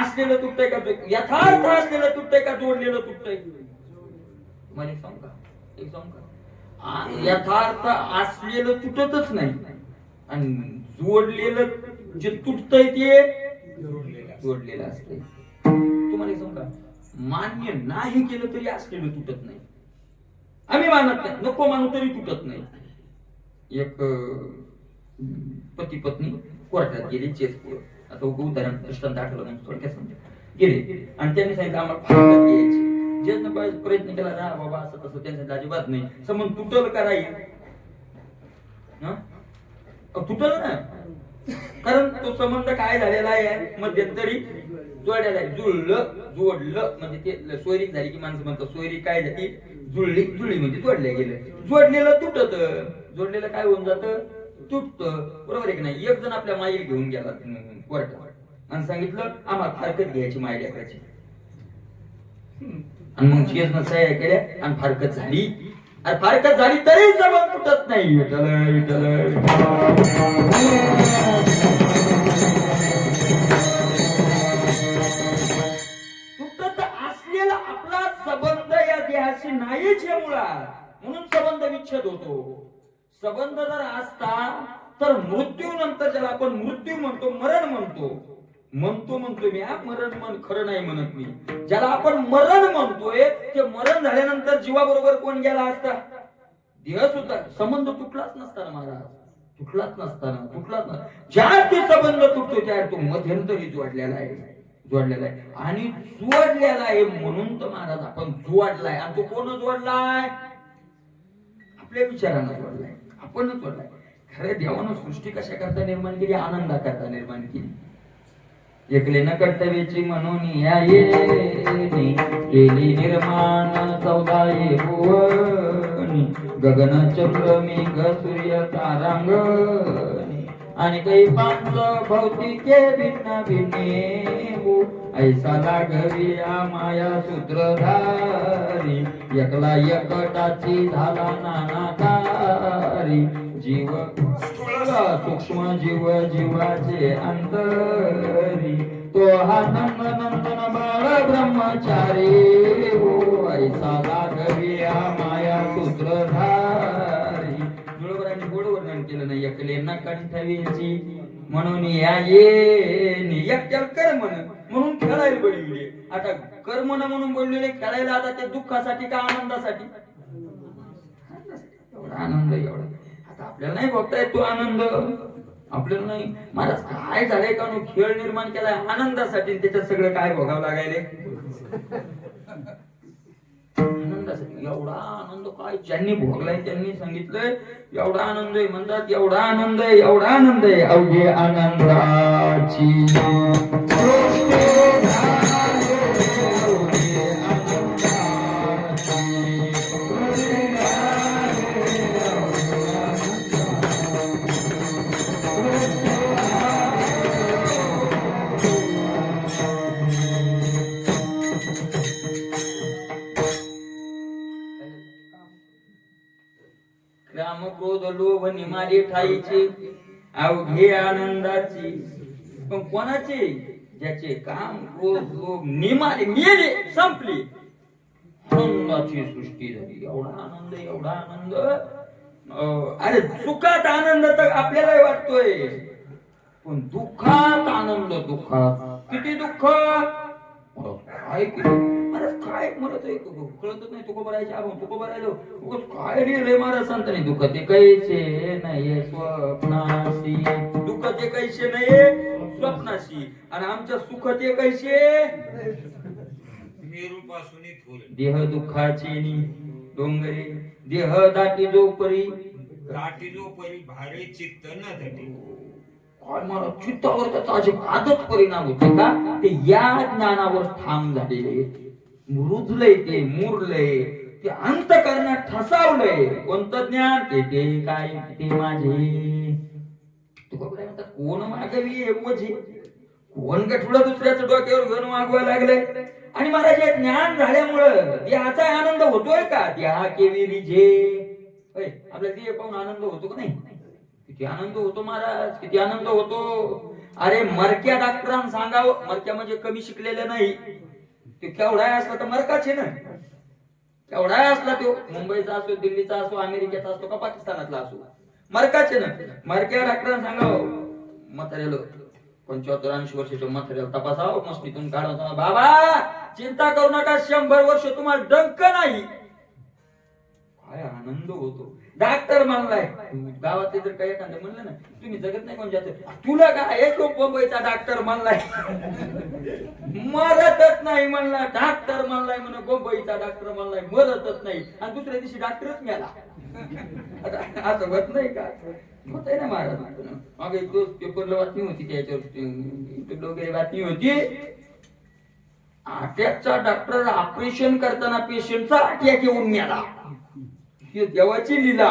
असलेलं तुटतंय का? यथार्थ असलेलं तुटतंय का जोडलेलं तुटतंय? मला एक सांग का, एक सांग का, यथार्थ असलेलं तुटतच नाही, आणि जोडलेलं जे तुटतंय ते जोडलेलं असतंय. तुम्हाला सांगा, मान्य नाही केलं तरी असलेलं तुटत नाही. आम्ही मानत नाही, नको मानू तरी तुटत नाही. एक पती पत्नी कोर्टात गेले चेसपूर. आता उदाहरण दृष्टांत आठवलं नाही, थोडक्यात समजा. गेले आणि त्यांनी सांगितलं आम्हाला फारकत घ्यायची. जे प्रयत्न केला ना बाबा असं तसं, त्यांच्या अजिबात नाही. समज तुटल का राहील? तुटल ना, कारण तो संबंध काय झालेला आहे, मध्यंतरी जोडलेला आहे. जुळलं जोडलं म्हणजे ते सोयरीक झाली की माणसं म्हणतात सोयरी काय झाली, जुळली जुळली म्हणजे जोडल्या गेलं. जोडलेलं तुटत, जोडलेलं काय होऊन जातं? तुटत. बरोबर आहे की नाही? एक जण आपल्या माईल घेऊन गेला कोर्टात आणि सांगितलं आम्हाला फारकत घ्यायची मायल्याची, आणि मग चेसनं सह्या केल्या आणि फारकत झाली. आणि फारकत झाली तरी संबंध तुटत नाही. तुटत असलेला आपला संबंध या देहाशी नाहीच हे मुळात, म्हणून संबंध विच्छेद होतो. संबंध जर असता तर मृत्यू नंतर, ज्याला आपण मृत्यू म्हणतो, मरण म्हणतो म्हणतो मी, मरण म्हण, खरं नाही म्हणत मी. ज्याला आपण मरण म्हणतोय ते मरण झाल्यानंतर जीवाबरोबर कोण गेला असता? देह सुद्धा. संबंध तुटलाच नसताना महाराज, तुटलाच नसताना. ज्या ते संबंध तुटतो त्या तो मध्यंतरी जोडलेला आहे आणि जोडलेला आहे म्हणून तर महाराज आपण जोडलाय. आणि तो कोण जोडलाय? आपल्या विचारानं जोडलाय, आपणच जोडलाय. खरं देवानं सृष्टी कशा करता निर्माण केली? आनंदा करता निर्माण केली. एकले न कर्तव्याची म्हणून केली निर्माण 14 भुवनी. गगन चंद्र मेघ सूर्य तारांगणी, आणि काही 5 भौतिके भिन्न भिन्ने. ऐसा लागवी माया सूत्रधारी, एकला एकटाची झाला नानाकारी. जीव सूक्ष्म जीव जीवाचे अंतरी, तो हा नंदन बाळ ब्रह्मचारी. हो ऐसा लागवी माया सूत्रधारी. बरोबर आणि गोड वर्णन केलं नाही ठेवीची म्हणून या ये एकट्याला कर म्हणून खेळायला बोलविले. आता कर म्हणून बोललेले खेळायला, आता ते दुःखासाठी का आनंदासाठी? एवढा आनंद एवढा आता आपल्याला नाही बघता येत तो आनंद, आपल्याला नाही. महाराज काय झालंय का नु खेळ निर्माण केलाय आनंदासाठी, त्याच्यात सगळं काय भोगावं लागायले आनंदासाठी. एवढा आनंद काय ज्यांनी भोगलाय त्यांनी सांगितलंय. एवढा आनंद आहे म्हणतात, एवढा आनंद आहे, एवढा आनंद आहे. अवघे आनंदाची राम क्रोध लोभ निमाली ठाईची अवघे आनंदाची. पण कोणाची? ज्याचे काम क्रोध लोभ निमाले मेले संपली, आनंदाची सृष्टी झाली. एवढा आनंद, एवढा आनंद. अरे सुखात आनंद तर आपल्याला वाटतोय, पण दुःखात आनंद. दुःखात किती दुःख, काय काय म्हणत आहे कळतच नाही. तुको भरायचे आपण तुको भरायलो काय रे महाराज संतांनी. दुःख ते कैसे नाही स्वप्नाशी, दुःख ते कैसे नाही स्वप्नाशी, आणि आमच्या सुख ते कैसे मेरूपासून थोर. देह दुःखाची डोंगरे, देह दाटी जो परी, दाटी जो परी भारे चित्त न दटे. काय मला चित्तावर त्याचा अजिबातच परिणाम होते का? ते या ज्ञानावर ठाम झालेले, रुजलंय, ते मुरलंय, ते अंतःकरणात ठसावलंय. कोणतं ज्ञान? ते काय ते माझे. तुका काय म्हणतात, कोण मागवी एवढे, कोण गठुडा दुसऱ्याचं डोक्यावर घेऊन मागवा लागलंय. आणि महाराज हे ज्ञान झाल्यामुळं देहाचा आनंद होतोय का? देहा केवी रिझे. आपल्या देह पाहून आनंद होतो का नाही? किती आनंद होतो महाराज, किती आनंद होतो. अरे मरक्या डॉक्टरांना सांगावं, मरक्या म्हणजे कमी शिकलेलं नाही, ते केवढा असला तर मरकाच आहे ना. केवढा असला तो, मुंबईचा असो, दिल्लीचा असो, अमेरिकेचा असो का पाकिस्तानातला असो, मरकाच आहे ना. मरक्या डॉक्टरांना सांगावं, म्हाताऱ्याला 75-80 वर्षाच्या म्हाताऱ्याला तपासावं, मस्तीतून काढावं, बाबा चिंता करू नका, 100 वर्ष तुम्हाला डंक नाही. काय आनंद होतो. डॉक्टर म्हणलाय, गावातले जर काही एखादं म्हणलं ना, तुम्ही जगत नाही कोण जात, तुला काय एक मुंबईचा डॉक्टर म्हणलाय मरतच नाही म्हणला. डॉक्टर म्हणलाय म्हणून मुंबईचा डॉक्टर म्हणलाय मरतच नाही, आणि दुसऱ्या दिवशी डॉक्टरच मेला. असं होत नाही का? होत आहे ना महाराज. मागे पेपरला बातमी होती, त्याच्यावर वगैरे बातमी होती, अटॅकचा डॉक्टर ऑपरेशन करताना पेशंटचा अटॅक येऊन मेला. ही देवाची लीला.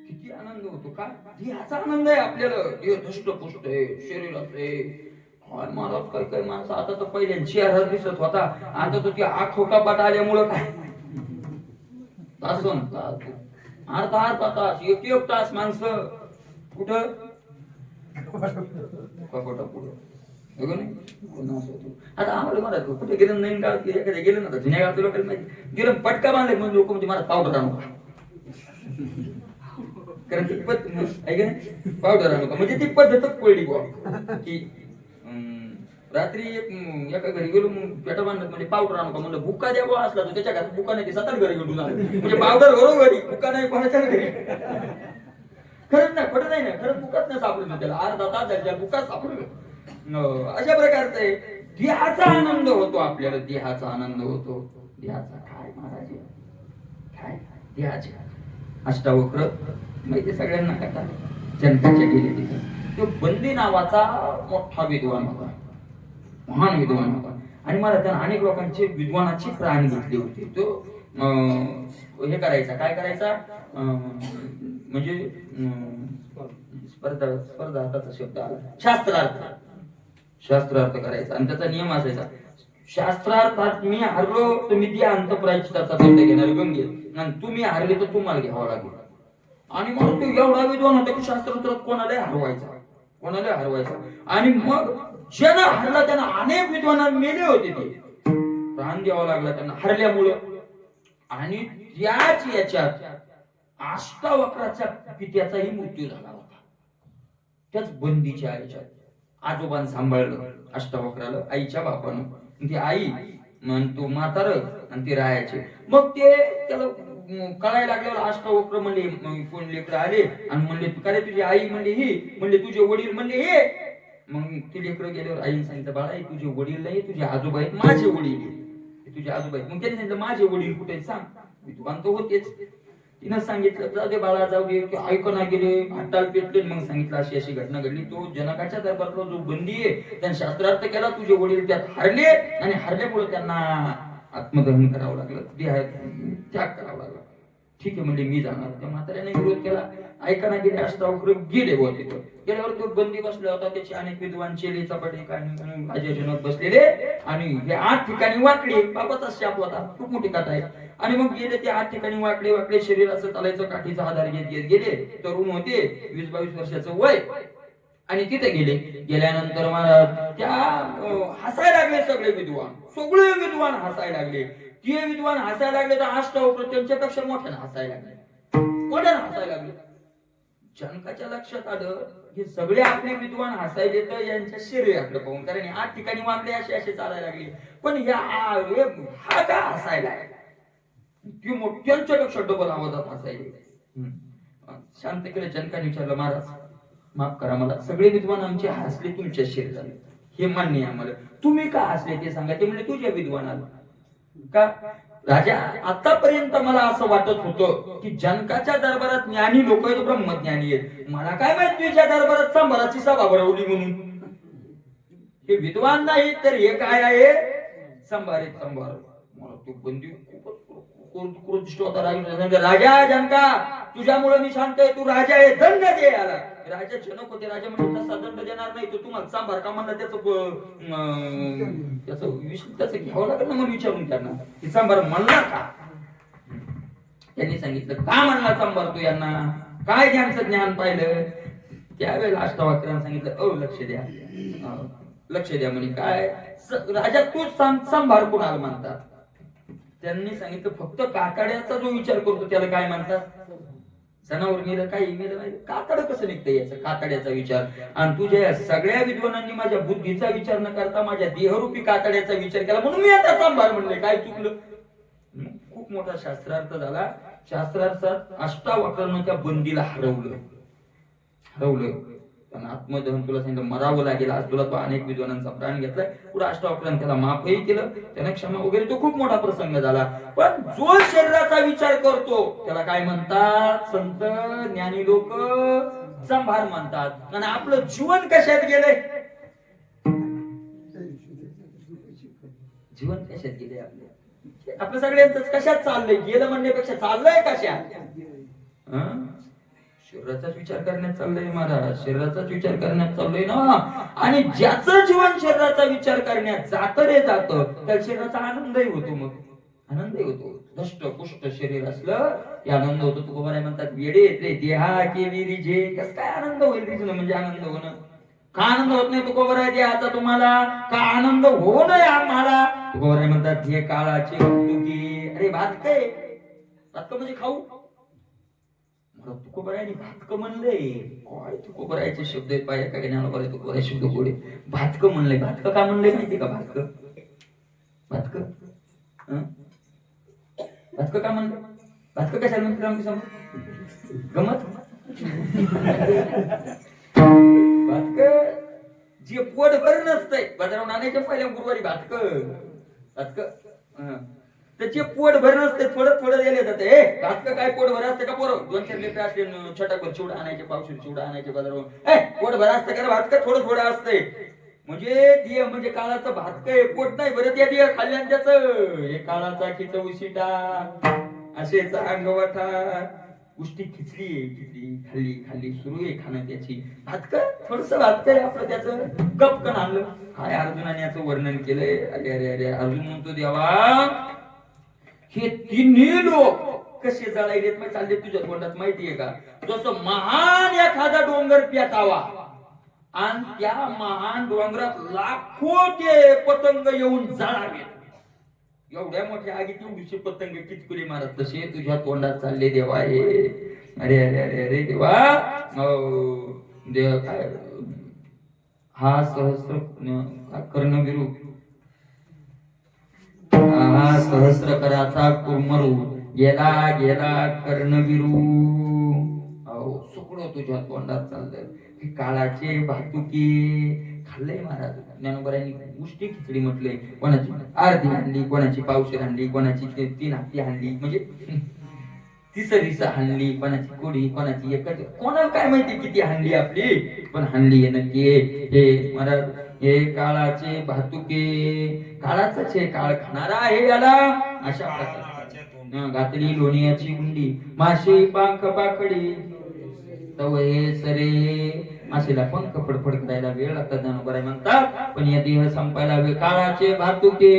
किती आनंद होतो का? देहाचा आनंद आहे आपल्याला. देह धष्टपुष्ट आहे, शरीर आहे. महाराज काय काय माणसं आता तर पहिले चेहरा दिसत होता, आता तो त्या आखोटा पाट आल्यामुळं काय तासन अर्धा तास, एक तास माणसं कुठं आता आम्हाला मला कुठे गेलं नाही का, एखाद्या गेलं ना जुन्या गावात लोकांना माहिती गेलं पटका बांधले म्हणजे लोक म्हणजे मला पावडर आणू का, कारण ती पावडर आणू का म्हणजे ती पद्धतच पडली बुवा की रात्री एका घरी गेलो, मग पेटा बांधत म्हणजे पावडर आणू का म्हणलं, बुक्का द्या बुवा असला तर त्याच्या घरात बुक्का नाही, ते 7 घरी घेऊन म्हणजे पावडर घरो घरी, बुक्का नाही कोणाच्या घरी. खरंच नाही, खोटं नाही ना, खरंच बुकाच नाही सापडलं त्याला, अर्धा तास झाला बुकाच सापडलं. अशा प्रकारचं आहे. देहाचा आनंद होतो आपल्याला, देहाचा आनंद होतो. देहाचा काय महाराज, काय देहाचे अष्टावक्र माहिती सगळ्यांना कथा, जनकाच्या गेले तिथे. तो बंदी नावाचा मोठा विद्वान होता, महान विद्वान होता. आणि मला त्यानं अनेक लोकांचे विद्वानाची प्राण घेतली होती. तो हे करायचा, काय करायचा म्हणजे स्पर्धा हाताचा शब्द आला, शास्त्रार्थ करायचा. आणि त्याचा नियम असायचा, शास्त्रार्थात मी हरलो तर मी ती अंतःप्रायश्चित्ताचा दंड घेणार गंगेत, आणि तुम्ही हरले तर तुम्हाला घ्यावं लागेल. आणि मग तो एवढा विद्वान होता की शास्त्रार्थात कोणालाही हरवायचा. आणि मग ज्यानं हरला त्यानं अनेक विद्वानांना मेले होते ते प्राण द्यावा लागला त्यांना हरल्यामुळं. आणि त्याच याच्यात अष्टावक्राच्या पित्याचाही मृत्यू झाला होता. त्याच बंदीच्या याच्यात आजोबान सांभाळलं अष्टावक्राला, आईच्या बापानं. ती आई म्हणतो म्हातार आणि ती राहायचे. मग ते त्याला कळायला लागल्यावर अष्टावक्र म्हणले, कोण लेकर आले आणि म्हणले का रे तुझी आई म्हणले ही, म्हणले तुझे वडील म्हणले हे. मग ते लेकर गेल्यावर आईने सांगितलं बाळा तुझे वडील नाही, तुझे आजोबा आहेत, माझे वडील तुझे आजोबा आहेत. मग त्यांनी सांगितलं माझे वडील कुठे सांग. विद्वान तो होतेच. तिनं सांगितलं जाऊ दे बाळा जाऊ दे. ऐकना गेले, हट्टाल पेटले. मग सांगितलं अशी अशी घटना घडली. तो जनकाच्या दरबारातला जो बंदी आहे त्याने शास्त्रार्थ केला. तुझे वडील त्यात हरले आणि हरल्यामुळे त्यांना आत्मदहन करावं लागलं, त्याग करावा लागला. ठीक आहे म्हणजे मी जाणार. त्या म्हाताऱ्याने विरोध केला, ऐकाना गेले. अष्टावक्र गेले व तिथं गेल्यावर तो बंदी बसला होता. त्याचे अनेक विद्वान चेले चपाटे काही राजाजनक बसलेले आणि हे 8 ठिकाणी वाकडे. बाबाचा शाप होता, खूप मोठी कथा आहे. आणि मग गेले ते 8 ठिकाणी वाकडे वाकडे शरीर असं चालायचं, काठीचा आधार घेत गेले. तरुण होते, 20-22 वर्षाचं वय. आणि तिथे गेले. गेल्यानंतर महाराज त्या हसायला लागले. सगळे विद्वान हसायला लागले. ते विद्वान हसायला लागले तर अष्टावक्र त्यांच्यापेक्षा मोठ्याने हसायला लागले. जनकाच्या लक्षात आलं हे सगळे आपले विद्वान हसायले तर यांच्या शरीराकडे पाहून, कारण 8 ठिकाणी वाकडे असे चालायला लागले. पण हा का हसायला ती मोठ्यांच्यापेक्षा डबल आवाजात हसायले. शांत केलं. जनकाने विचारलं महाराज माफ करा मला, सगळे विद्वान आमचे हसले तुमच्या शरीराने, हे मान्य आहे आम्हाला, तुम्ही का हसले ते सांगा. ते म्हणजे तुझ्या विद्वानाला का राजा आतापर्यंत मला असं वाटत होतं की जनकाच्या दरबारात ज्ञानी लोक आहेत, ब्रह्मज्ञानी आहेत. मला काय माहित तुझ्या दरबारात सांभाराची सभा भरवली म्हणून. हे विद्वान नाही तर हे काय आहे सांभार. मला तो बंदी राजा जनका तुझ्यामुळे मी शांत आहे, तू राजा आहे, दंड दे याला. राजा जनक होते. राजा म्हणजे तसा दंड देणार नाही, तो तुम्हाला सांभार का म्हणला त्याचं घ्यावं लागेल ना. म्हणून विचारून त्यांना की सांभार म्हणला का. त्यांनी सांगितलं का म्हणला सांभार तू यांना, काय त्यांचं ज्ञान पाहिलं. त्यावेळेला अष्टावक्रांनी सांगितलं लक्ष द्या म्हणे. काय राजा तू सांभार कोणाला म्हणतात. त्यांनी सांगितलं फक्त कातड्याचा जो विचार करतो त्याला काय म्हणतात. जनावर मेलं काही मेलं कातड कसं निघतं याचा कातड्याचा विचार. आणि तुझ्या सगळ्या विद्वानांनी माझ्या बुद्धीचा विचार न करता माझ्या देहरूपी कातड्याचा विचार केला म्हणून मी आता सांभार म्हणले. काय चुकलं. खूप मोठा शास्त्रार्थ झाला. शास्त्रार्थात अष्टावक्रांना त्या बंदीला हरवलं. पण आत्मदहन तुला सांगितलं मरावं लागेल. आज तुला तो अनेक विद्वानांचा प्राण घेतलाय. पुढे अष्टावक्रांनी त्याला माफही केलं, त्यांना क्षमा वगैरे. तो खूप मोठा प्रसंग झाला. पण जो शरीराचा विचार करतो त्याला काय म्हणतात संत ज्ञानी लोक संभार म्हणतात. आणि आपलं जीवन कशात गेलंय, जीवन कशात गेले आपलं सगळ्यांच कशात चाललंय. गेलं म्हणण्यापेक्षा चाललंय कशात. शरीराचाच विचार करण्यात चाललंय महाराज, शरीराचाच विचार करण्यात चाललोय ना. आणि ज्याचं जीवन शरीराचा विचार करण्यात जातं त्या शरीराचा आनंदही होतो. मग आनंदही होतो. दष्ट पुष्ट शरीर असलं की आनंद होतो. तुकोबाराय म्हणतात वेडे रे देहा केली रिजे. कसं काय आनंद होईल रिजणं म्हणजे आनंद होणं. का आनंद होत नाही तुकोबाराय देहाचा तुम्हाला, का आनंद होऊ नये आम्हाला. तुकोबाराय म्हणतात हे काळाचे दुखी. अरे भात म्हणजे खाऊ. तुकोबरायने भातक म्हणलंय. काय तुकोबरायचे शब्द आहेत पाहिजे का ज्ञानोबा तुकोबराय शब्द गोडे. भातक म्हणलंय. भातक का म्हणलंय माहितीये का. भातक का म्हणलं. भातक कशाला म्हणते आमची समज गमत. भातक जे पोट भर नसतंय बाजारावर आणायच्या पहिल्या गुरुवारी भातक त्याचे पोट भर नसते. थोडं दिले जाते. भातक काय पोट भर असते का पोरं. 2-4 लेकरं असते छटाकभर चिवडा आणायचे, पावशेर चिवडा आणायचे बाजारावर. पोट भर असते का भातक थोडं असते. म्हणजे काळाचं भातक आहे, पोट नाही बरं. त्या दिया खाल्ल्यान त्याच हे काळाचा खिच उशिटा असेच अंगवाठा गोष्टी खिचली खाल्ली सुरू आहे खाणं त्याची. भातक थोडस भातक आहे आपलं त्याचं गपकन आणलं. काय अर्जुनाने याचं वर्णन केलंय. अरे अर्जुन म्हणतो देवा हे तिन्ही लोक कसे जळायलेत चालले तुझ्या तोंडात माहितीये का. जसं महान एखादा डोंगर पेटावा आणि त्या महान डोंगरात लाखो ते पतंग येऊन जळावे. एवढ्या मोठ्या आगीत एवढीशी पतंग कितकुली मारत तसे तुझ्या तोंडात चालले देवा हे. अरे अरे अरे अरे देवा. देव काय हा सहस्र कर्णविरू, हा सहस्र कराचा कुरमरू गेला गेला कर्णविरू. अहो सुकडो तुझ्या तोंडात चाललंय. काळाचे भातुकी खाल्लंय महाराज ज्ञानोबरांनी. उष्टी खिचडी म्हटले. कोणाची अर्धी हांडली, कोणाची पावशेर हांडली, कोणाची 3 हाती हांडली, म्हणजे तिसरीचा हांडली, कोणाची कोडी, कोणाची एकच, कोणाला काय माहिती किती हांडली आपली, पण हांडली नक्की. हे महाराज हे काळाचे भातुके, काळाचाच हे काळ खाणारा आहे याला. अशा प्रकारच्या घातली लोणीयाची गुंडी, माशी पंख पाकडी तवये सरे. माशीला पंख फडफड करायला वेळ लागतात ज्ञानोबराय म्हणतात, पण या देह संपायला वेळ. काळाचे भातुके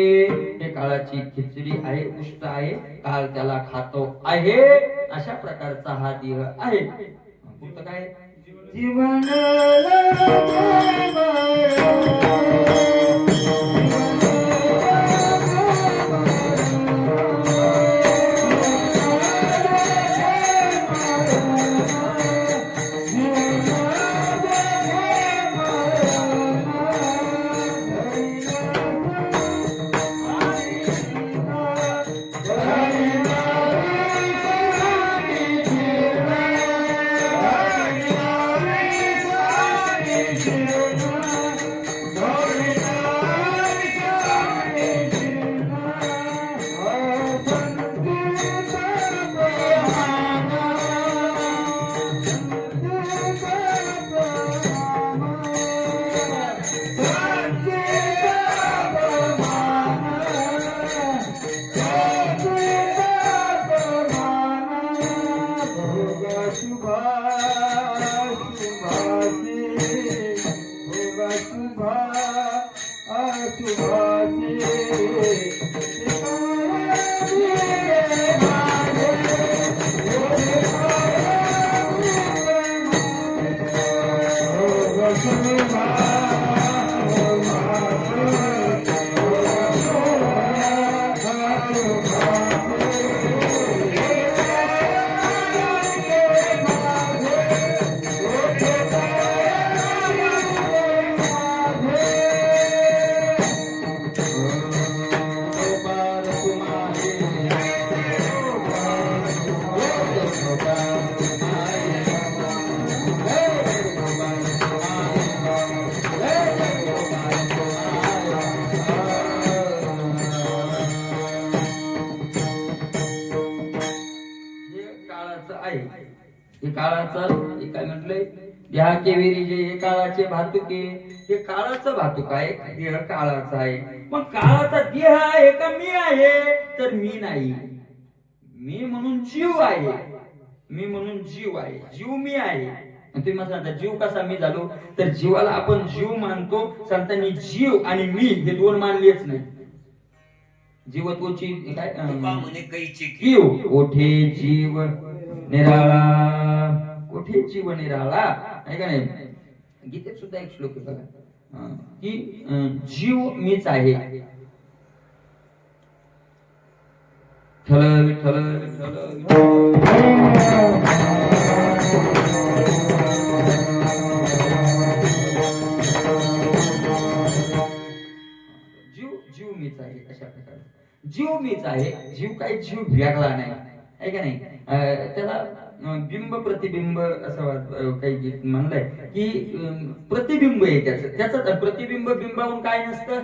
हे काळाची खिचडी आहे, उष्ट आहे, काळ त्याला खातो आहे. अशा प्रकारचा हा देह आहे. पुढचं काय जीवन काळाचा काय म्हटलंय या केवेरी जे हे काळाचे भातुके, हे काळाचं भातुक आहे, देह काळाचा आहे. पण काळाचा देह आहे का मी आहे, तर मी नाही. मी म्हणून जीव आहे, मी म्हणून जीव आहे, जीव मी आहे. तुम्ही मला सांगता जीव कसा मी झालो, तर जीवाला आपण जीव मानतो. संतांनी जीव आणि मी हे दोन मानलेच नाही. जीवत्वाची काय जीव ओठे जीव निराळा, कोठे जीव निराळा आहे का नाही. गीतेत सुद्धा एक श्लोक आहे बघा की जीव मीच आहे. ठल विठ्ठल विठ्ठल जीव जीव मीच आहे. अशा प्रकारे जीव मीच आहे. जीव काही जीव वेगळा नाही आहे का नाही. त्याला बिंब प्रतिबिंब असं काही म्हणलंय की प्रतिबिंब आहे त्याचं प्रतिबिंब बिंबावून काय नसतं,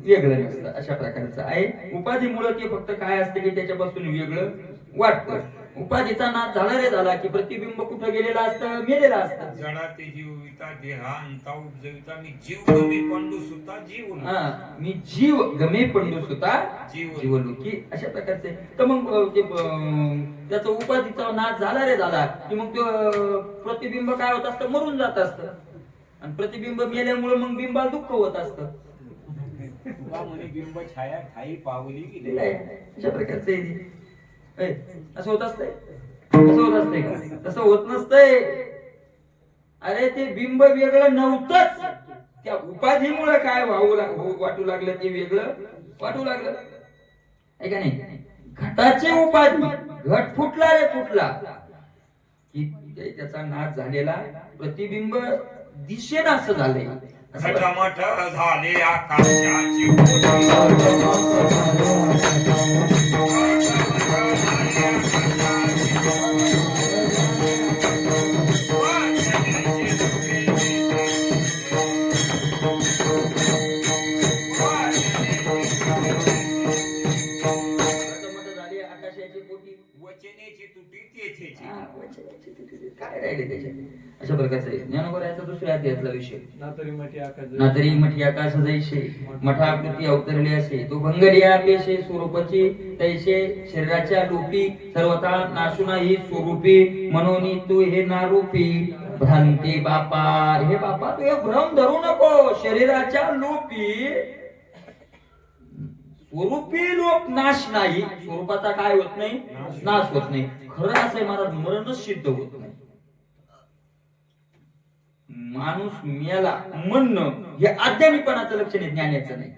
वेगळं नसतं. अशा प्रकारचं आहे. उपाधीमुळे ते फक्त काय असतं की त्याच्यापासून वेगळं वाटतं. उपाधीचा नाश झाला रे झाला की प्रतिबिंब कुठं गेलेलं असतं, मेलेलं असतं. जडा ते जीविता देहा अंता उपजविता मी जीव गमे पंडू सुता जीव. मी जीव गमे पंडू सुता जीवलोकी. अशा प्रकारचे. तर मग त्याचा उपाधीचा नाश झाला रे झाला की मग तो प्रतिबिंब काय होत असतं, मरून जात असतं. आणि प्रतिबिंब मेल्यामुळे मग बिंबाला दुःख होत असतं. बिंब छाया ठाई पावली की अशा प्रकारचे असं होत असतंय, असं होत असतंय का, तसं होत नसतंय. अरे ते बिंब वेगळं नव्हतंच, त्या उपाधीमुळे काय वाटू लागलं, ते वेगळं वाटू लागलं. आहे का नाही? घटाचे उपाधी, घट फुटला रे फुटला की त्याचा नाश झालेला, प्रतिबिंब दिसेना असं झालंय. घटमट झाले आकाशाची पोटी. आकाशाची पोटी, वचनेची तुटी तेथेची. काय राहिले त्याच्यात? अशा प्रकारचा ज्ञानोबराचा दुसऱ्या अध्यायातला विषय. नातरी मठी आकाश जैसे मठाकृती अवतरले असे, तो भंगडिया पेशे स्वरूपाची तैसे शरीराच्या लोपी सर्वथा नाशुना ही स्वरूपी म्हणून तू हे नारूपी भ्रांती बापा. हे बापा तू हे भ्रम धरू नको. शरीराच्या लोपी स्वरूपी लोक नाश नाही, स्वरूपाचा काय होत नाही, नाश होत नाही. खरं असं आहे महाराज, मरणच सिद्ध होत नाही. माणूस मेला म्हणणं हे अज्ञानीपणाचं लक्षण आहे, ज्ञानाचं नाही.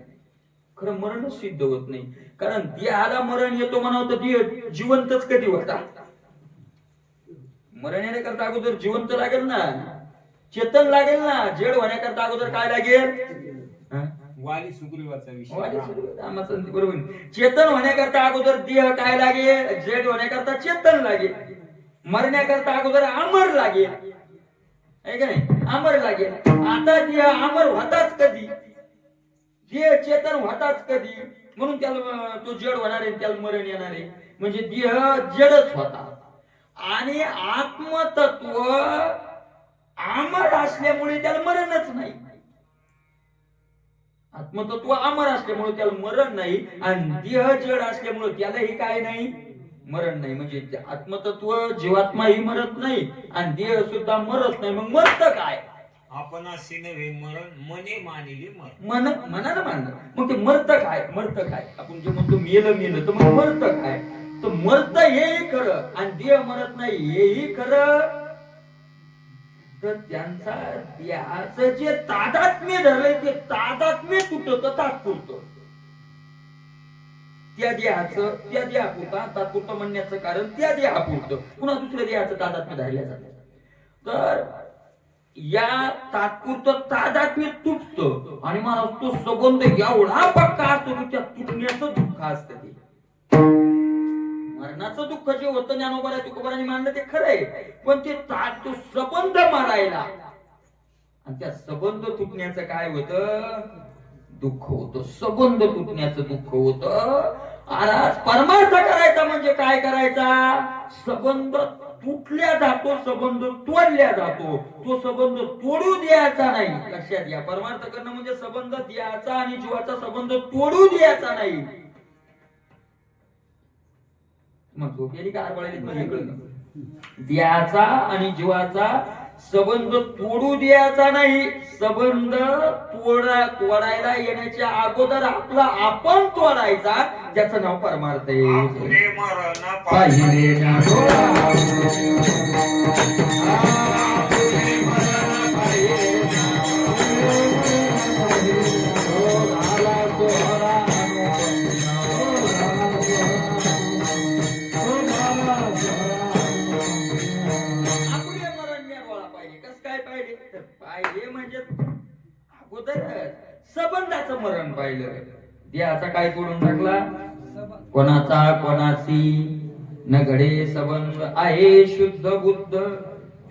खरं मरणच सिद्ध होत नाही. कारण देहाला मरण येतो म्हणावं तर देह जिवंतच कधी होता. मरण येण्याकरता अगोदर जिवंत लागेल ना, चेतन लागेल ना. जड होण्याकरता अगोदर काय लागेल? वाली सुग्रीवाचा विषय. बरोबर. चेतन होण्याकरता अगोदर देह काय लागेल? जड होण्याकरता चेतन लागेल. मरण्याकरता अगोदर अमर लागेल, आहे का नाही? अमर लागेल. आता देह अमर होताच कधी, देह चेतन होताच कधी, म्हणून त्याला तो जड होणार आहे, त्याला मरण येणार आहे. म्हणजे देह जडच होता. आणि आत्मतत्व अमर असल्यामुळे त्याला मरणच नाही. आत्मतत्व अमर असल्यामुळे त्याला मरण नाही, आणि देह जड असल्यामुळे त्यालाही काय नाही, मरण नाही. म्हणजे आत्मतत्व जीवात्मा ही मरत नाही आणि देह सुद्धा मरत नाही. मग मरत काय? आपण असे नव्हे मरण मने मानिले मरण. मनानं मानलं. मग ते मरत काय? मरत काय? आपण जे म्हणतो मेलं तर मग मरत काय? तर मरत हेही खरं आणि देह मरत नाही हेही खरं. तर त्यांचा देहाचं जे तादात्म्य धरलंय ते तादात्म्य तुटत तात्पुरतं. त्या देहापुरता तात्पुरतं म्हणण्याचं कारण त्या देहापुरतं, पुन्हा दुसऱ्या देहाचं तादात्म्य धरल्या जातं. तर या तात्पुरतं तादात्म्य तुटतं आणि मला तो संबंध एवढा पक्का असतो की त्या तुटण्याचं दुःख असतं. ते मरणाचं दुःख जे होतं ज्ञानोबा तुकोबारांनी मांडलं ते खरंय, पण ते तो संबंध मारायला आणि त्या संबंध तुटण्याचं काय होतं? दुःख होतं. संबंध तुटण्याचं दुःख होतं. आज परमार्थ करायचा म्हणजे काय करायचा? संबंध तुटल्या जातो, संबंध तोडल्या जातो. तो संबंध तोडू द्यायचा नाही. लक्षात घ्या, परमार्थ करणं म्हणजे संबंध द्यायचा आणि जीवाचा संबंध तोडू द्यायचा नाही. मग झोपेली का द्याचा आणि जीवाचा संबंध तोडू द्यायचा नाही. संबंध तोडायला येण्याच्या अगोदर आपला आपण तोडायचा, ज्याचं नाव परमार्थ आहे. पाहिले पाहिजे म्हणजे अगोदर संबंधाचं मरण पाहिलं. देहाचा काय तोडून टाकला? कोणाची न घडे संबंध आहे शुद्ध बुद्ध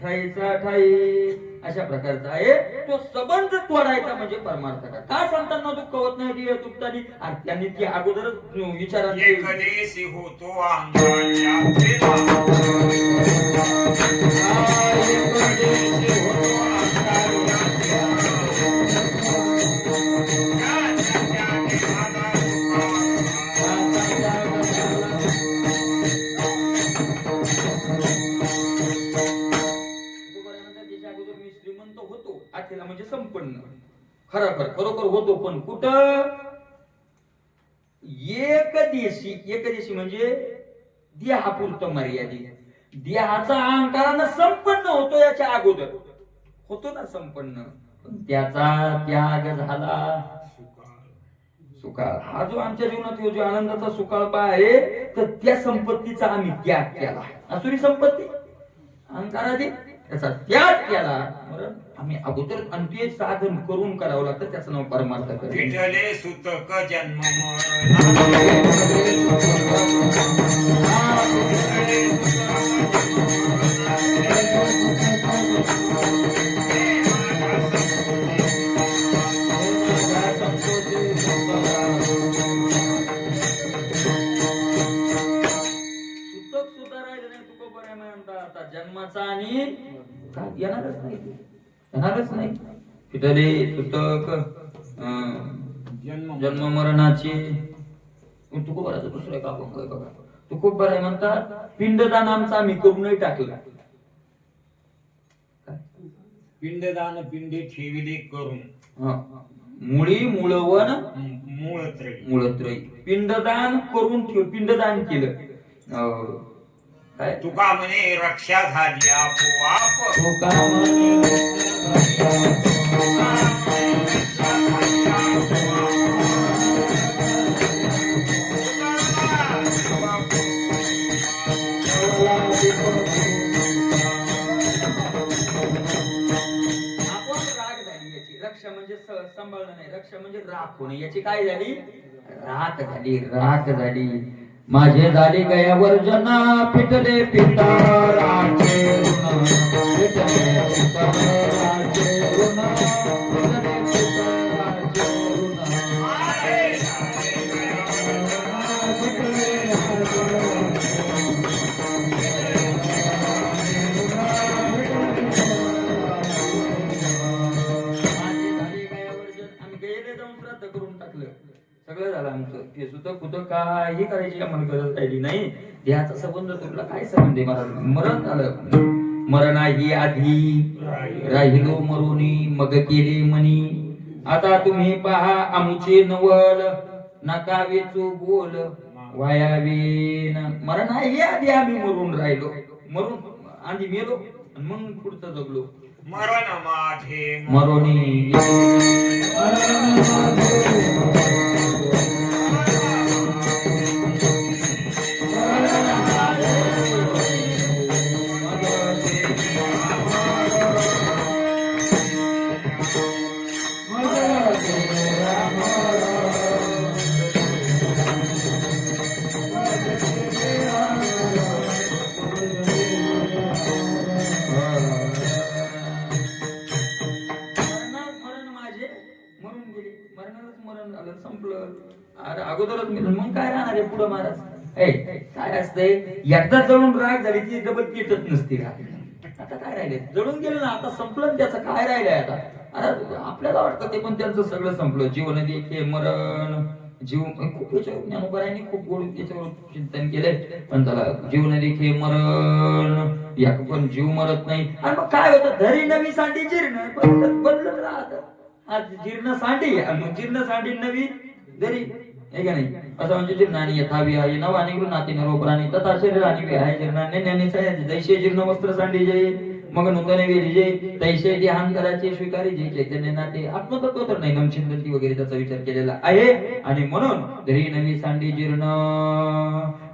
ठाईचा ठाई. अशा प्रकारचा आहे तो संबंध तोडायचा म्हणजे परमार्थ. का संतांना दुःख होत नाही देह तुटतानी? आणि त्यांनी ते अगोदरच विचारांचे होतो श्रीमंत होतो आखेला म्हणजे संपन्न खरोखर होतो, पण कुठं? एकदेशी म्हणजे देहापुरतं मर्यादित. देहाचा अहंकारानं संपन्न होतो याच्या अगोदर होतो ना संपन्न, पण त्याचा त्याग झाला. सुकाळ हा जो आमच्या जीवनात जो आनंदाचा सुकाळपा आहे तर त्या संपत्तीचा आम्ही त्याग केला. असुरी संपत्ती अहंकारादी त्याचा त्याग केला. बरं आम्ही अगोदर आणखी साधन करून करावं लागतं त्याचं नाव परमार्थ. विठले सुतक जन्म जन्माचा आणि येणारच नाही पितले सुतक जन्म मरणाची तुकोबराचं दुसरं एक अभंग आहे बघा. तुकोबर आहे म्हणतात पिंडदान आमचा आम्ही करूनही टाकला. पिंडदान पिंडे ठेविले करून मुळी मुळवण मूळत्रयी पिंडदान करून ठेव पिंडदान केलं. तुका म्हणे रक्षा झाली आपोआप. तुका म्हणे रक्षा म्हणजे सांभाळणं नाही, रक्षा म्हणजे राख होणे. याची काय झाली? राख झाली, राख झाली. माझे झाले गयावर जना फिटले पितळाचे ऋण, फिटले पितळाचे ऋण, फिटले पितळाचे ऋण. सगळं झालं आमचं. ते सुद्धा कुठं काही करायची आम्हाला गरज राहिली नाही. देहाचा संबंध तुला काय संबंध आहे? मला मरण झालं. मरणाही आधी राहिलो मरुनी मग केले मनी. आता तुम्ही पहा आमचे नवल नका वेचू बोल वायावीन. मरणाही आधी आम्ही मरून राहिलो, मरून आधी मेलो आणि मग पुढचं जगलो. मरण माझे मरोनी संपलं. अरे अगोदरच मी मग काय राहणार आहे पुढं महाराज? काय असतंय एकदा जळून राग झाली ती डबल पेटत नसती का? आता काय राहिले? जळून गेलं ना, आता संपलं. त्याचं काय राहिलंय आता? अरे आपल्याला वाटतं ते पण त्यांचं सगळं संपलं. जीवन देखे मरण जीव खूप याच्यावर ज्ञानोबरायांनी खूप गोड याच्यावर चिंतन केलंय. पण त्याला जीवन देखे मरण या पण जीव मरत नाही. आणि मग काय होतं? धरी नवी सांडी जीर्ण बदलत राहत. आज जीर्ण सांडी आणि मग जीर्ण सांडी नवी धरी हे का नाही? असं म्हणजे जीर्णानी यथावी आहे नवानी गृहाती नरोपराणी तथा शरीरानी विहाय जीर्णाने ज्ञानीचा दैशे जीर्ण वस्त्र सांडी जय मग नूतन वेली जय तैशे ध्यान करायचे स्वीकारी जय चैतन्य नाते आत्मतत्व तर नाही नमचिंतती वगैरे त्याचा विचार केलेला आहे. आणि म्हणून धरी नवी सांडी जीर्ण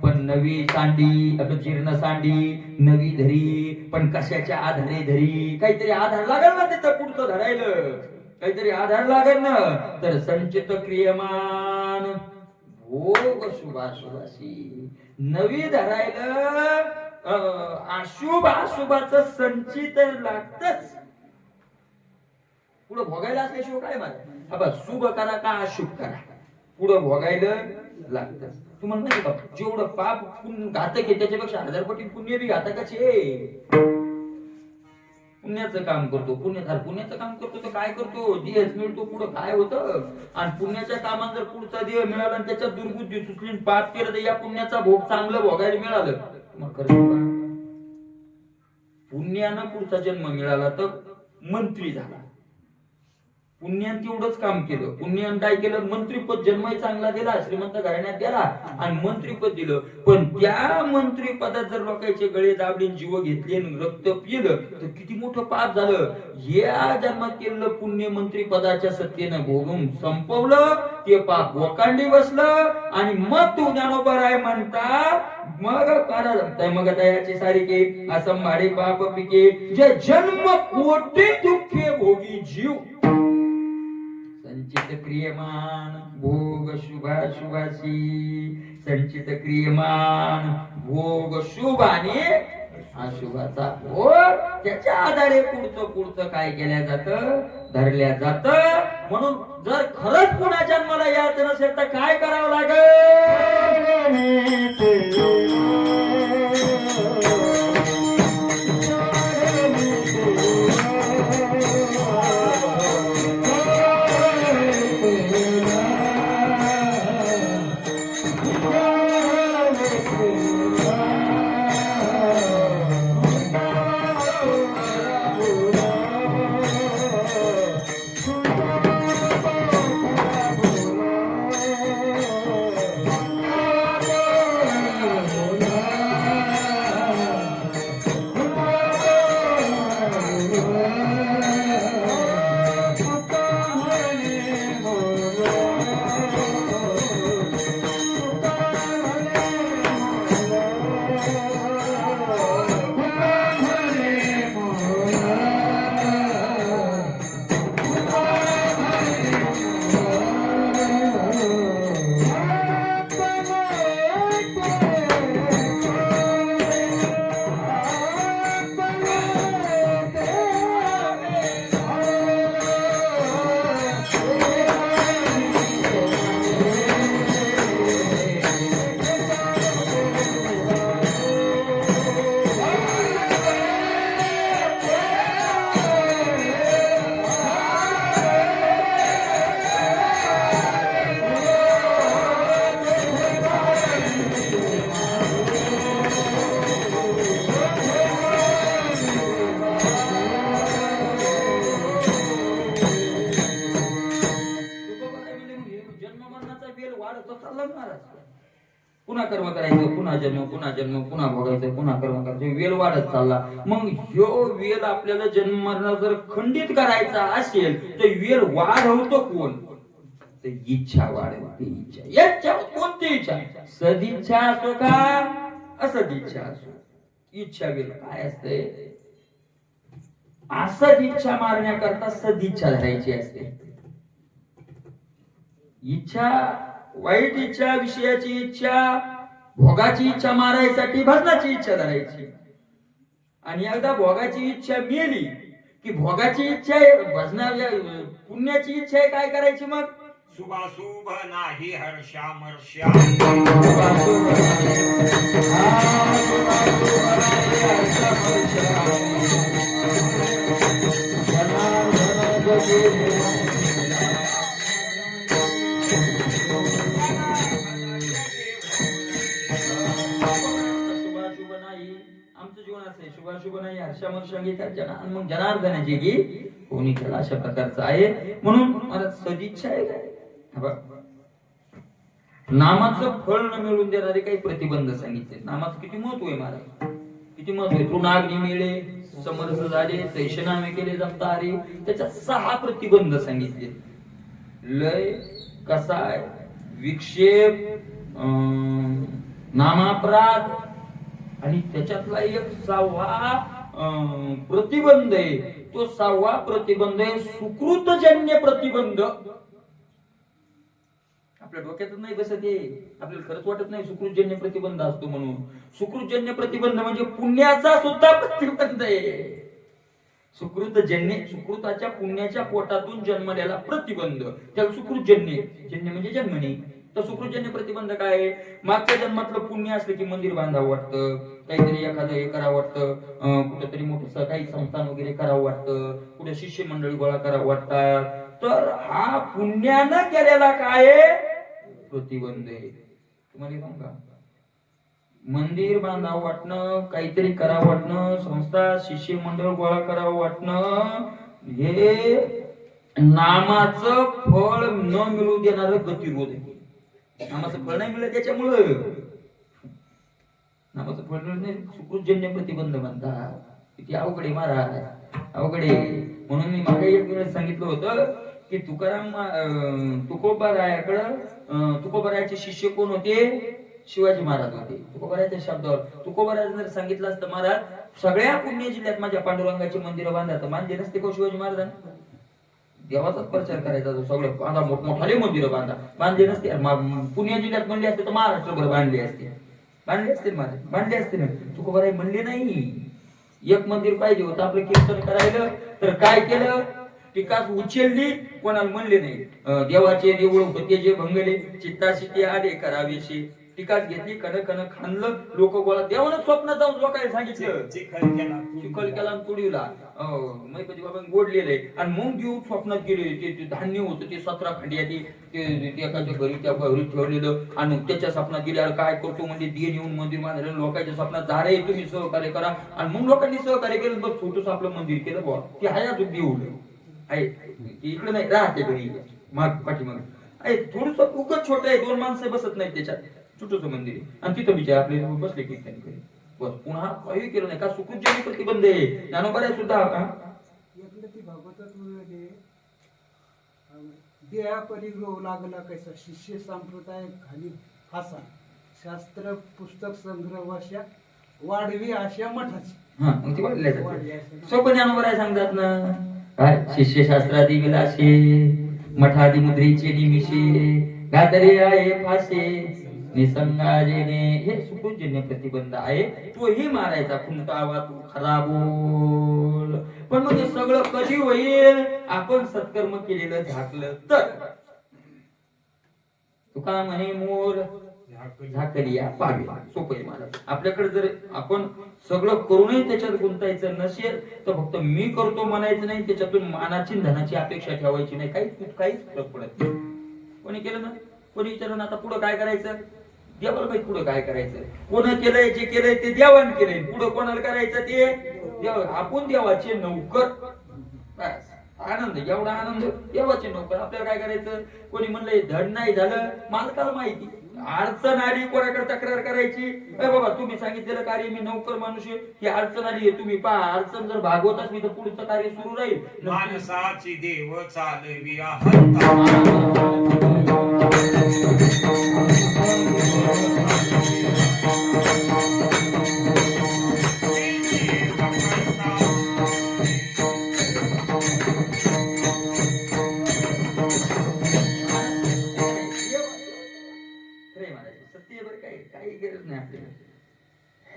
पण नवी सांडी आता जीर्ण सांडी नवी धरी पण कशाच्या आधारे धरी? काहीतरी आधार लागल ना तिथं पुढचं धरायला, काहीतरी आधार लागल ना. तर संचित क्रियमान भोग शुभाशुभाशी नवी धरायला अशुभ अशुभाचं संचित लागतच. पुढं भोगायला असल्याशिवाय काय माहिती? बाबा शुभ करा का अशुभ करा, पुढं भोगायला लागतच. तुम्हाला माहिती का जेवढं पाप घातक आहे त्याच्यापेक्षा 1000 पटी पुण्य बी घातकच आहे. पुण्याचं काम करतो, पुण्याचं काम करतो तर काय करतो? देह मिळतो पुढं काय होतं? आणि पुण्याच्या कामात जर पुढचा देह मिळाला आणि त्याच्यात दुर्बुद्धी सुचली पाप केलं तर या पुण्याचा भोग चांगलं भोगायला मिळालं. मग खरं पुण्यानं पुढचा जन्म मिळाला तर मंत्री झाला, पुण्यान तेवढंच काम केलं. पुण्यान काय केलं, मंत्रीपद जन्मही चांगला दिला, श्रीमंत घराण्यात गेला आणि मंत्रीपद दिलं. पण त्या मंत्रीपदात जर लोकांचे गळे दाबले, जीव घेतले, रक्त पिलं तर किती मोठं पाप झालं. या जन्मात केलेलं पुण्य मंत्रीपदाच्या सत्तेनं भोगून संपवलं, ते पाप वकांडी बसलं आणि मग तू ज्ञानोबा राय म्हणता मग मग दयाची सारिके असंभाळी पाप पिके जे जन्म कोटी दुःखे भोगी जीव संचित क्रियमान भोग शुभाशुभाशी संचित क्रियमान भोग शुभ आणि अशुभाचा भोग त्याच्या आधारे पुढचं काय केल्या जातं, धरल्या जात. म्हणून जर खरंच पुन्हा जन्माला यायचं नसेल तर काय करावं लागेल. पुन्हा कर्म करायचं, पुन्हा जन्म पुन्हा भोगायचं, पुन्हा कर्म करायचं, वेल वाढत चालला. मग ह्यो वेल आपल्याला जन्माला जर खंडित करायचा असेल तर वेल वाढवतो कोण, तर इच्छा वाढवते. इच्छा कोणती इच्छा, सदिच्छा असो का असदिच्छा असो, इच्छा वेल काय असते, असद इच्छा मारण्याकरता सदिच्छा धरायची असते. इच्छा वाईट इच्छा, विषयाची इच्छा, भोगाची इच्छा मारायसाठी भजनाची इच्छा धरायची. आणि एकदा भोगाची इच्छा मिळाली की भोगाची इच्छा आहे, भजना पुण्याची इच्छा आहे, काय करायची मग, शुभाशुभ नाही हर्षामर्षा शुभाशुभ नाही हर्षामर्षा मग जनार्दनाची की कोणी केला अशा प्रकारचं आहे. म्हणून मला सदिच्छा आहे काय, नामाचं फळ न मिळून देणारे काही प्रतिबंध सांगितले. नामाचं किती महत्व आहे महाराज, किती महत्व आहे. तृणाग्नी मिळे, समर्थ झाले, तैशनामे केले जमता आले, त्याच्यात 6 प्रतिबंध सांगितले. लय, कसाय, विक्षेप, नामापराध आणि त्याच्यातला एक 6वा प्रतिबंध आहे. तो 6वा प्रतिबंध आहे सुकृतजन्य प्रतिबंध. आपल्या डोक्यातच नाही बसत हे, आपल्याला खरंच वाटत नाही सुकृतजन्य प्रतिबंध असतो म्हणून. सुकृतजन्य प्रतिबंध म्हणजे पुण्याचा सुद्धा प्रतिबंध आहे. सुकृतजन्य, सुकृताच्या पुण्याच्या पोटातून जन्मलेला प्रतिबंध त्याला सुकृतजन्य. जन्य म्हणजे जन्मणे. तर सुकृतजन्य प्रतिबंध काय आहे, मागच्या जन्मातलं पुण्य असलं की मंदिर बांधावं वाटतं, काहीतरी एखादं हे करावं वाटतं, कुठेतरी मोठं काही संस्थान वगैरे करावं वाटतं, कुठे शिष्य मंडळी गोळा करावं वाटतात. तर हा पुण्यानं केलेला काय प्रतिबंध आहे. तुम्हाला सांगा, मंदिर बांधावं वाटणं, काहीतरी करावं वाटणं, संस्था शिष्य मंडळ गोळा करावं वाटणं, हे नामाचं फळ न मिळू देणार गतिरोध आहे. नामाचं फळ नाही मिळत त्याच्यामुळं नामाचं फळ मिळत नाही. सुकृतजन्य प्रतिबंध म्हणतात. किती अवघडे महाराज, अवघडे. म्हणून मी मागे एक वेळेस सांगितलं होतं की तुकोबारायाचे शिष्य कोण होते? शिवाजी महाराज होते. तुकोबारायाच्या शब्दावर तुकोबाराज जर सांगितलं असतं महाराज सगळ्या पुणे जिल्ह्यात माझ्या पांडुरंगाची मंदिरं बांधा, तर बांधले नसते का शिवाजी महाराजांनी? देवाचाच प्रचार करायचा तो सगळं बांधा, मोठमोठाले मंदिरं बांधले नसते. पुणे जिल्ह्यात म्हणले असते तर महाराष्ट्रभर बांधले असते महाराज, बांधले असते ना. तुकोबाराय म्हणले नाही. एक मंदिर पाहिजे होतं आपलं कीर्तन करायला, तर काय केलं? टीकाच उचलली, कोणाला म्हणले नाही. देवाचे देऊळ होते जे भंगले, चित्ताशी ते आले करावेशी. टीकाच घेतली, कण खाणलं, लोक गोळा. देवानं स्वप्न जाऊन लोकांना सांगितलं, चिखल केला तुडीला मैपती बाबा गोडलेलं. आणि मग देऊ स्वप्नात गेले. ते धान्य होतं ते 17 खंडिया ते एकाच्या घरी त्या घरी ठेवलेलं. आणि त्याच्या स्वप्नात गेल्यावर काय करतो म्हणजे देण येऊन मंदिर बांधलं. लोकांच्या स्वप्नात झाले तुम्ही सहकार्य करा. आणि मग लोकांनी सहकार्य केलं, बस छोटस आपलं मंदिर केलं. बुवा ते आहे अजून देऊ आहे इकडे नाही राहते घरी माग पाठीमाग आहे. थोडस उगत छोट आहे, 2 माणसं बसत नाहीत त्याच्यात. छोटस मंदिर आहे आणि तिथं विचार आपले बसले कीर्तन करी. बस पुन्हा काही केलं नाही का? सुकृतजन्य प्रतिबंध आहे. ज्ञानोबा सुद्धा देहा परिग्रह लागला कैसा शिष्य संप्रदाय खाली फासा शास्त्र पुस्तक संग्रह वर्षा वाढवी आशा मठाची. हा मग ती वाढल्या सोपं ज्ञानोबा सांगतात ना काय? शिष्यशास्त्रादी विलासे मठादी मुद्रेचे निमिषे गादरे आहे फासे निसंगाजेने. हे सुकृतजन्य प्रतिबंध आहे. तोही मारायचा. खुंटावा तू खरा बोल. पण मग हे सगळं कधी होईल? आपण सत्कर्म केलेलं झाकलं तर. तुका म्हणे मोर झाकलिया पावी. सोपं महाराज. आपल्याकडे जर आपण सगळं करूनही त्याच्यात गुंतायचं नसेल तर फक्त मी करतो म्हणायचं नाही. त्याच्यातून मानाची धनाची अपेक्षा ठेवायची नाही. काहीच फरक पडत नाही. कोणी केलं ना, कोणी विचारलं ना आता पुढं काय करायचं? देवाला माहित पुढं काय करायचं. कोण केलंय, जे केलंय ते देवान केलंय. पुढं कोणाला करायचं ते देव. आपण देवाचे नौकर. बस आनंद, एवढा आनंद. देवाचे नौकर. आपल्याला काय करायचं? कोणी म्हणलंय धड नाही झालं, मालकाला माहिती. अडचण आली कोणाकडे तक्रार करायची? बाबा तुम्ही सांगितलेलं कार्य मी नौकर माणूस आहे, ही अडचण आली आहे तुम्ही पहा. अडचण जर भागवत असली तर पुढचं कार्य सुरू राहील. माणसाची देव चालवी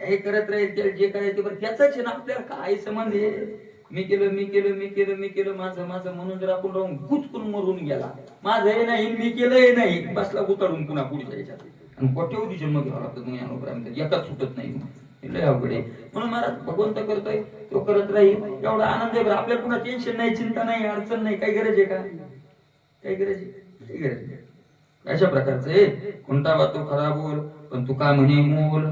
हे करत राहील जे करायचं बरं त्याच ना. आपल्याला काय संबंध आहे? मी केलं माझं म्हणून जर आपण राहून गुचकून मरून गेला. माझं हे नाही, मी केलं हे नाही, बसला गुताडून पुन्हा पुढे याच्यात. आणि कोट्यवधी जन्म घ्यावा लागतो तुम्ही एकाच सुटत नाही. लय अवघड आहे. म्हणून महाराज भगवंत करतोय तो करत राहील. एवढा आनंद आहे. आपल्याला पुन्हा टेन्शन नाही, चिंता नाही, अडचण नाही. काही गरज आहे का? काही गरज आहे? अशा प्रकारचं आहे. कोणता वातो खरा बोल पण तू का म्हणे मोल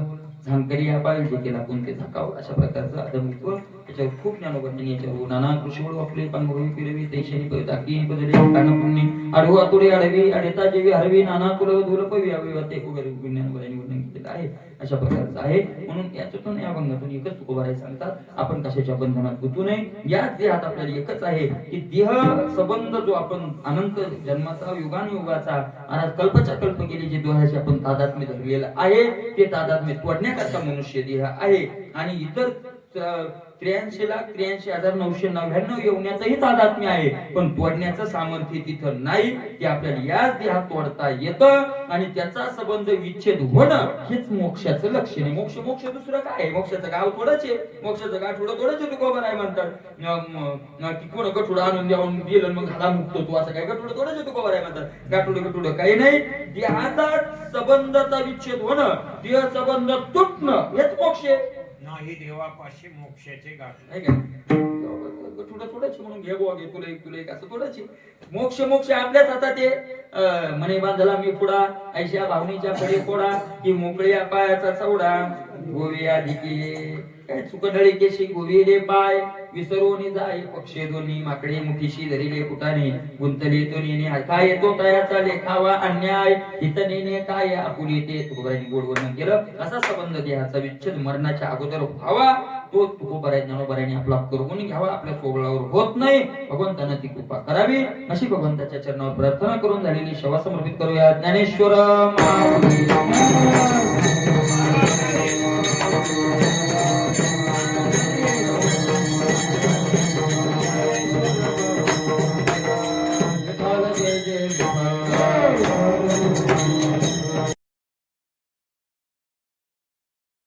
झांकरी या पाहिजे केला कोणते झाकाव. अशा प्रकारचं आदमित्व त्याच्यावर खूप ज्ञानोबांनी याच्यावर नाना कृषीवळ वापले पानभवी फिरवी देशानी दाखी बदले कानपुण्य आडू आतुडे आडवी आडेता जेवी हरवी नाना कुल धुलपवी अविवाते वगैरे ज्ञानोबांनी वर्णन केलेलं आहे. अशा प्रकारचं आहे. म्हणून याच्यातून या भंगातून एकच तुकोबाराय सांगतात आपण कशाच्या बंधनात गुंतू नये. याच देहात आपल्याला एकच आहे की देह संबंध जो आपण अनंत जन्माचा युगानुयुगाचा महाराज कल्पच्या कल्प गेली जे दोहाशी आपण तादात्म्य धरलेलं आहे ते तादात्म्य तोडण्याकरता मनुष्य देह आहे. आणि इतर 83,83,999 येवण्यातही तादात्म्य आहे. पण तोडण्याचं सामर्थ्य तिथं नाही. ते आपल्याला याच देहात तोडता येतं. आणि त्याचा संबंध विच्छेद होणं हेच मोक्षाचं लक्षण आहे. मोक्ष दुसरं काय आहे? मोक्षाचं गाव थोडंच आहे. मोक्षाचं गाठोडं थोडंच आहे. तुकोबा नाही म्हणतात की कोण गठोडं आणून द्यावून दिलं मग झाला मुक्त तू. असं काय गठोडं थोडंच आहे. तुकोबा नाही म्हणतात गाठोडं काही नाही. देहाचा संबंधाचा विच्छेद होणं, देह संबंध तुटणं हेच मोक्ष आहे. नाही देवापाशी मोक्षाचे गाठ नाही का? थोडंच म्हणून घे बुवा, घे तुला एक असं थोडंच. मोक्ष आपल्याच हातात आहे. म्हणे बांधला मी पुढा ऐशा भावनेच्या कडे कोडा की मोकळ्या पायाचा चवडा गोवे आधिके काय चुकडळी केशी गोविले पाय विसरून जाय पक्षे दोन्ही माकडे मुठीशी धरिले फुटाने गुंतले तो नेने काय येतो तयाचा लेखावा अन्याय हित नेने काय आपुली ते तुकोबारांनी गोड वर्णन केलं. असा संबंध देहाचा विच्छेद मरणाच्या अगोदर व्हावा तो तुकोबाराय ज्ञानोबारांनी आपला करून घ्यावा. आपल्या सोबळावर होत नाही, भगवंतानं ती कृपा करावी अशी भगवंताच्या चरणावर प्रार्थना करून झालेली सेवा समर्पित करूया. ज्ञानेश्वर महाराज